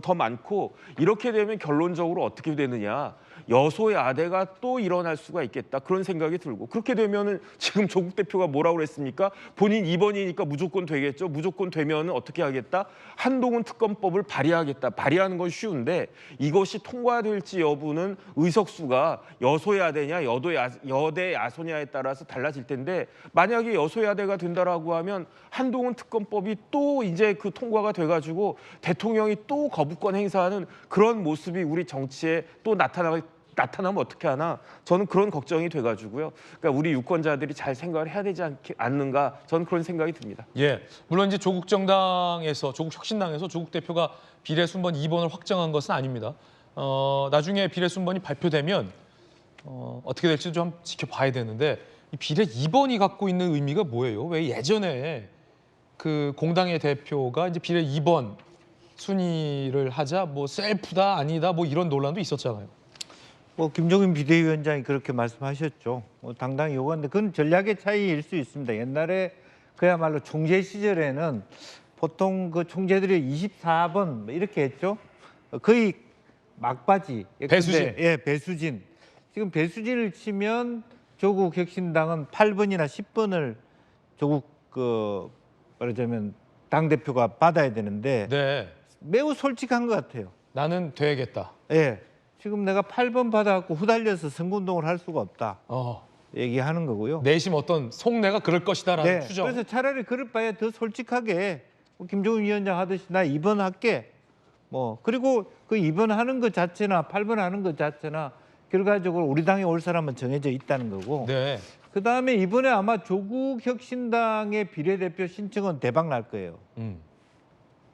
더 많고 이렇게 되면 결론적으로 어떻게 되느냐. 여소야대가 또 일어날 수가 있겠다. 그런 생각이 들고 그렇게 되면은 지금 조국 대표가 뭐라고 그랬습니까? 본인 2번이니까 무조건 되겠죠. 무조건 되면은 어떻게 하겠다? 한동훈 특검법을 발의하겠다. 발의하는 건 쉬운데 이것이 통과될지 여부는 의석수가 여소야대냐 여대 야소냐에 따라서 달라질 텐데 만약에 여소야대가 된다라고 하면 한동훈 특검법이 또 이제 그 통과가 돼가지고 대통령이 또 거부권 행사하는 그런 모습이 우리 정치에 또 나타나면 어떻게 하나 저는 그런 걱정이 돼가지고요. 그러니까 우리 유권자들이 잘 생각을 해야 되지 않는가 저는 그런 생각이 듭니다. 예, 물론 이제 조국정당에서 조국혁신당에서 조국 대표가 비례 순번 2번을 확정한 것은 아닙니다. 나중에 비례 순번이 발표되면 어떻게 될지 좀 지켜봐야 되는데 이 비례 2번이 갖고 있는 의미가 뭐예요? 왜 예전에 그 공당의 대표가 이제 비례 2번 순위를 하자 뭐 셀프다 아니다 뭐 이런 논란도 있었잖아요. 뭐 김종인 비대위원장이 그렇게 말씀하셨죠. 뭐 당당히 요구하는데 그건 전략의 차이일 수 있습니다. 옛날에 그야말로 총재 시절에는 보통 그 총재들이 24번 뭐 이렇게 했죠. 거의 막바지. 배수진. 예, 배수진. 지금 배수진을 치면 조국 혁신당은 8번이나 10번을 조국 말하자면 당 대표가 받아야 되는데 네. 매우 솔직한 것 같아요. 나는 돼야겠다. 예. 지금 내가 8번 받아갖고 후달려서 선거운동을 할 수가 없다. 얘기하는 거고요. 내심 어떤 속내가 그럴 것이다라는 추정. 그래서 차라리 그럴 바에 더 솔직하게 김종인 위원장 하듯이 나 2번 할게. 뭐 그리고 그 2번 하는 것 자체나 8번 하는 것 자체나 결과적으로 우리 당에 올 사람은 정해져 있다는 거고. 네. 그다음에 이번에 아마 조국 혁신당의 비례대표 신청은 대박 날 거예요.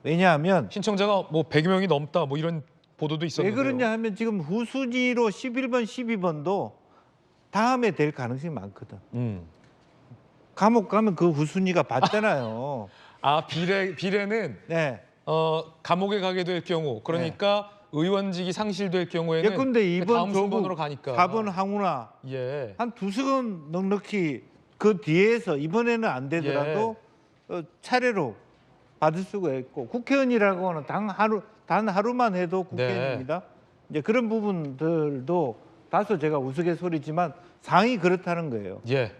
왜냐하면 신청자가 뭐 100여 명이 넘다 뭐 이런 보도도 있었는데요. 왜 그러냐 하면 지금 후순위로 11번, 12번도 다음에 될 가능성이 많거든. 감옥 가면 그 후순위가 받잖아요. 아 비례는 네. 감옥에 가게 될 경우 그러니까 의원직이 상실될 경우에는 예컨대 2번 다음 조국, 순번으로 가니까 4번 항우나 예. 한 두세 번 넉넉히 그 뒤에서 이번에는 안 되더라도 차례로 받을 수가 있고 국회의원이라고 하는 단 하루만 해도 국회의원입니다. 이제 그런 부분들도 다소 제가 우스갯소리지만 상이 그렇다는 거예요. 예.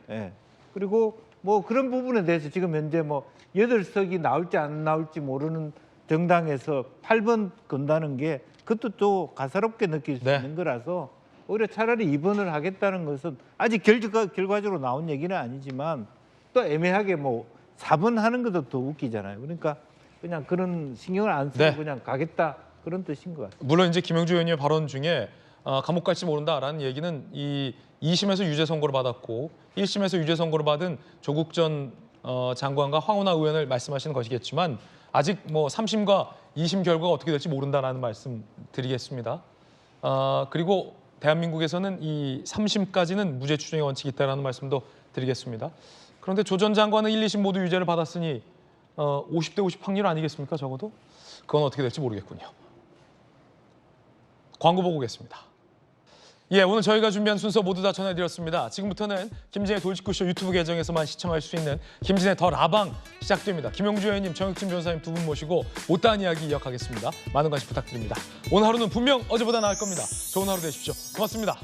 그리고 뭐 그런 부분에 대해서 지금 현재 뭐 8석이 나올지 안 나올지 모르는 정당에서 8번 건다는 게 그것도 또 가사롭게 느낄 수 있는 거라서 오히려 차라리 2번을 하겠다는 것은 아직 결과적으로 나온 얘기는 아니지만 또 애매하게 뭐 4번 하는 것도 더 웃기잖아요. 그러니까 그냥 그런 신경을 안 쓰고 그냥 가겠다 그런 뜻인 것 같아요. 물론 이제 김영주 의원의 발언 중에 감옥 갈지 모른다라는 얘기는 이 2심에서 유죄 선고를 받았고 1심에서 유죄 선고를 받은 조국 전 장관과 황운하 의원을 말씀하시는 것이겠지만 아직 뭐 3심과 2심 결과가 어떻게 될지 모른다라는 말씀 드리겠습니다. 그리고 대한민국에서는 이 3심까지는 무죄 추정의 원칙이 있다라는 말씀도 드리겠습니다. 그런데 조 전 장관은 1, 2심 모두 유죄를 받았으니 50대 50 확률 아니겠습니까? 적어도 그건 어떻게 될지 모르겠군요. 광고 보고 오겠습니다. 예, 오늘 저희가 준비한 순서 모두 다 전해드렸습니다. 지금부터는 김진의 돌직구쇼 유튜브 계정에서만 시청할 수 있는 김진의 더 라방 시작됩니다. 김영주 의원님, 정혁진 변호사님 두 분 모시고 못다한 이야기 이어가겠습니다. 많은 관심 부탁드립니다. 오늘 하루는 분명 어제보다 나을 겁니다. 좋은 하루 되십시오. 고맙습니다.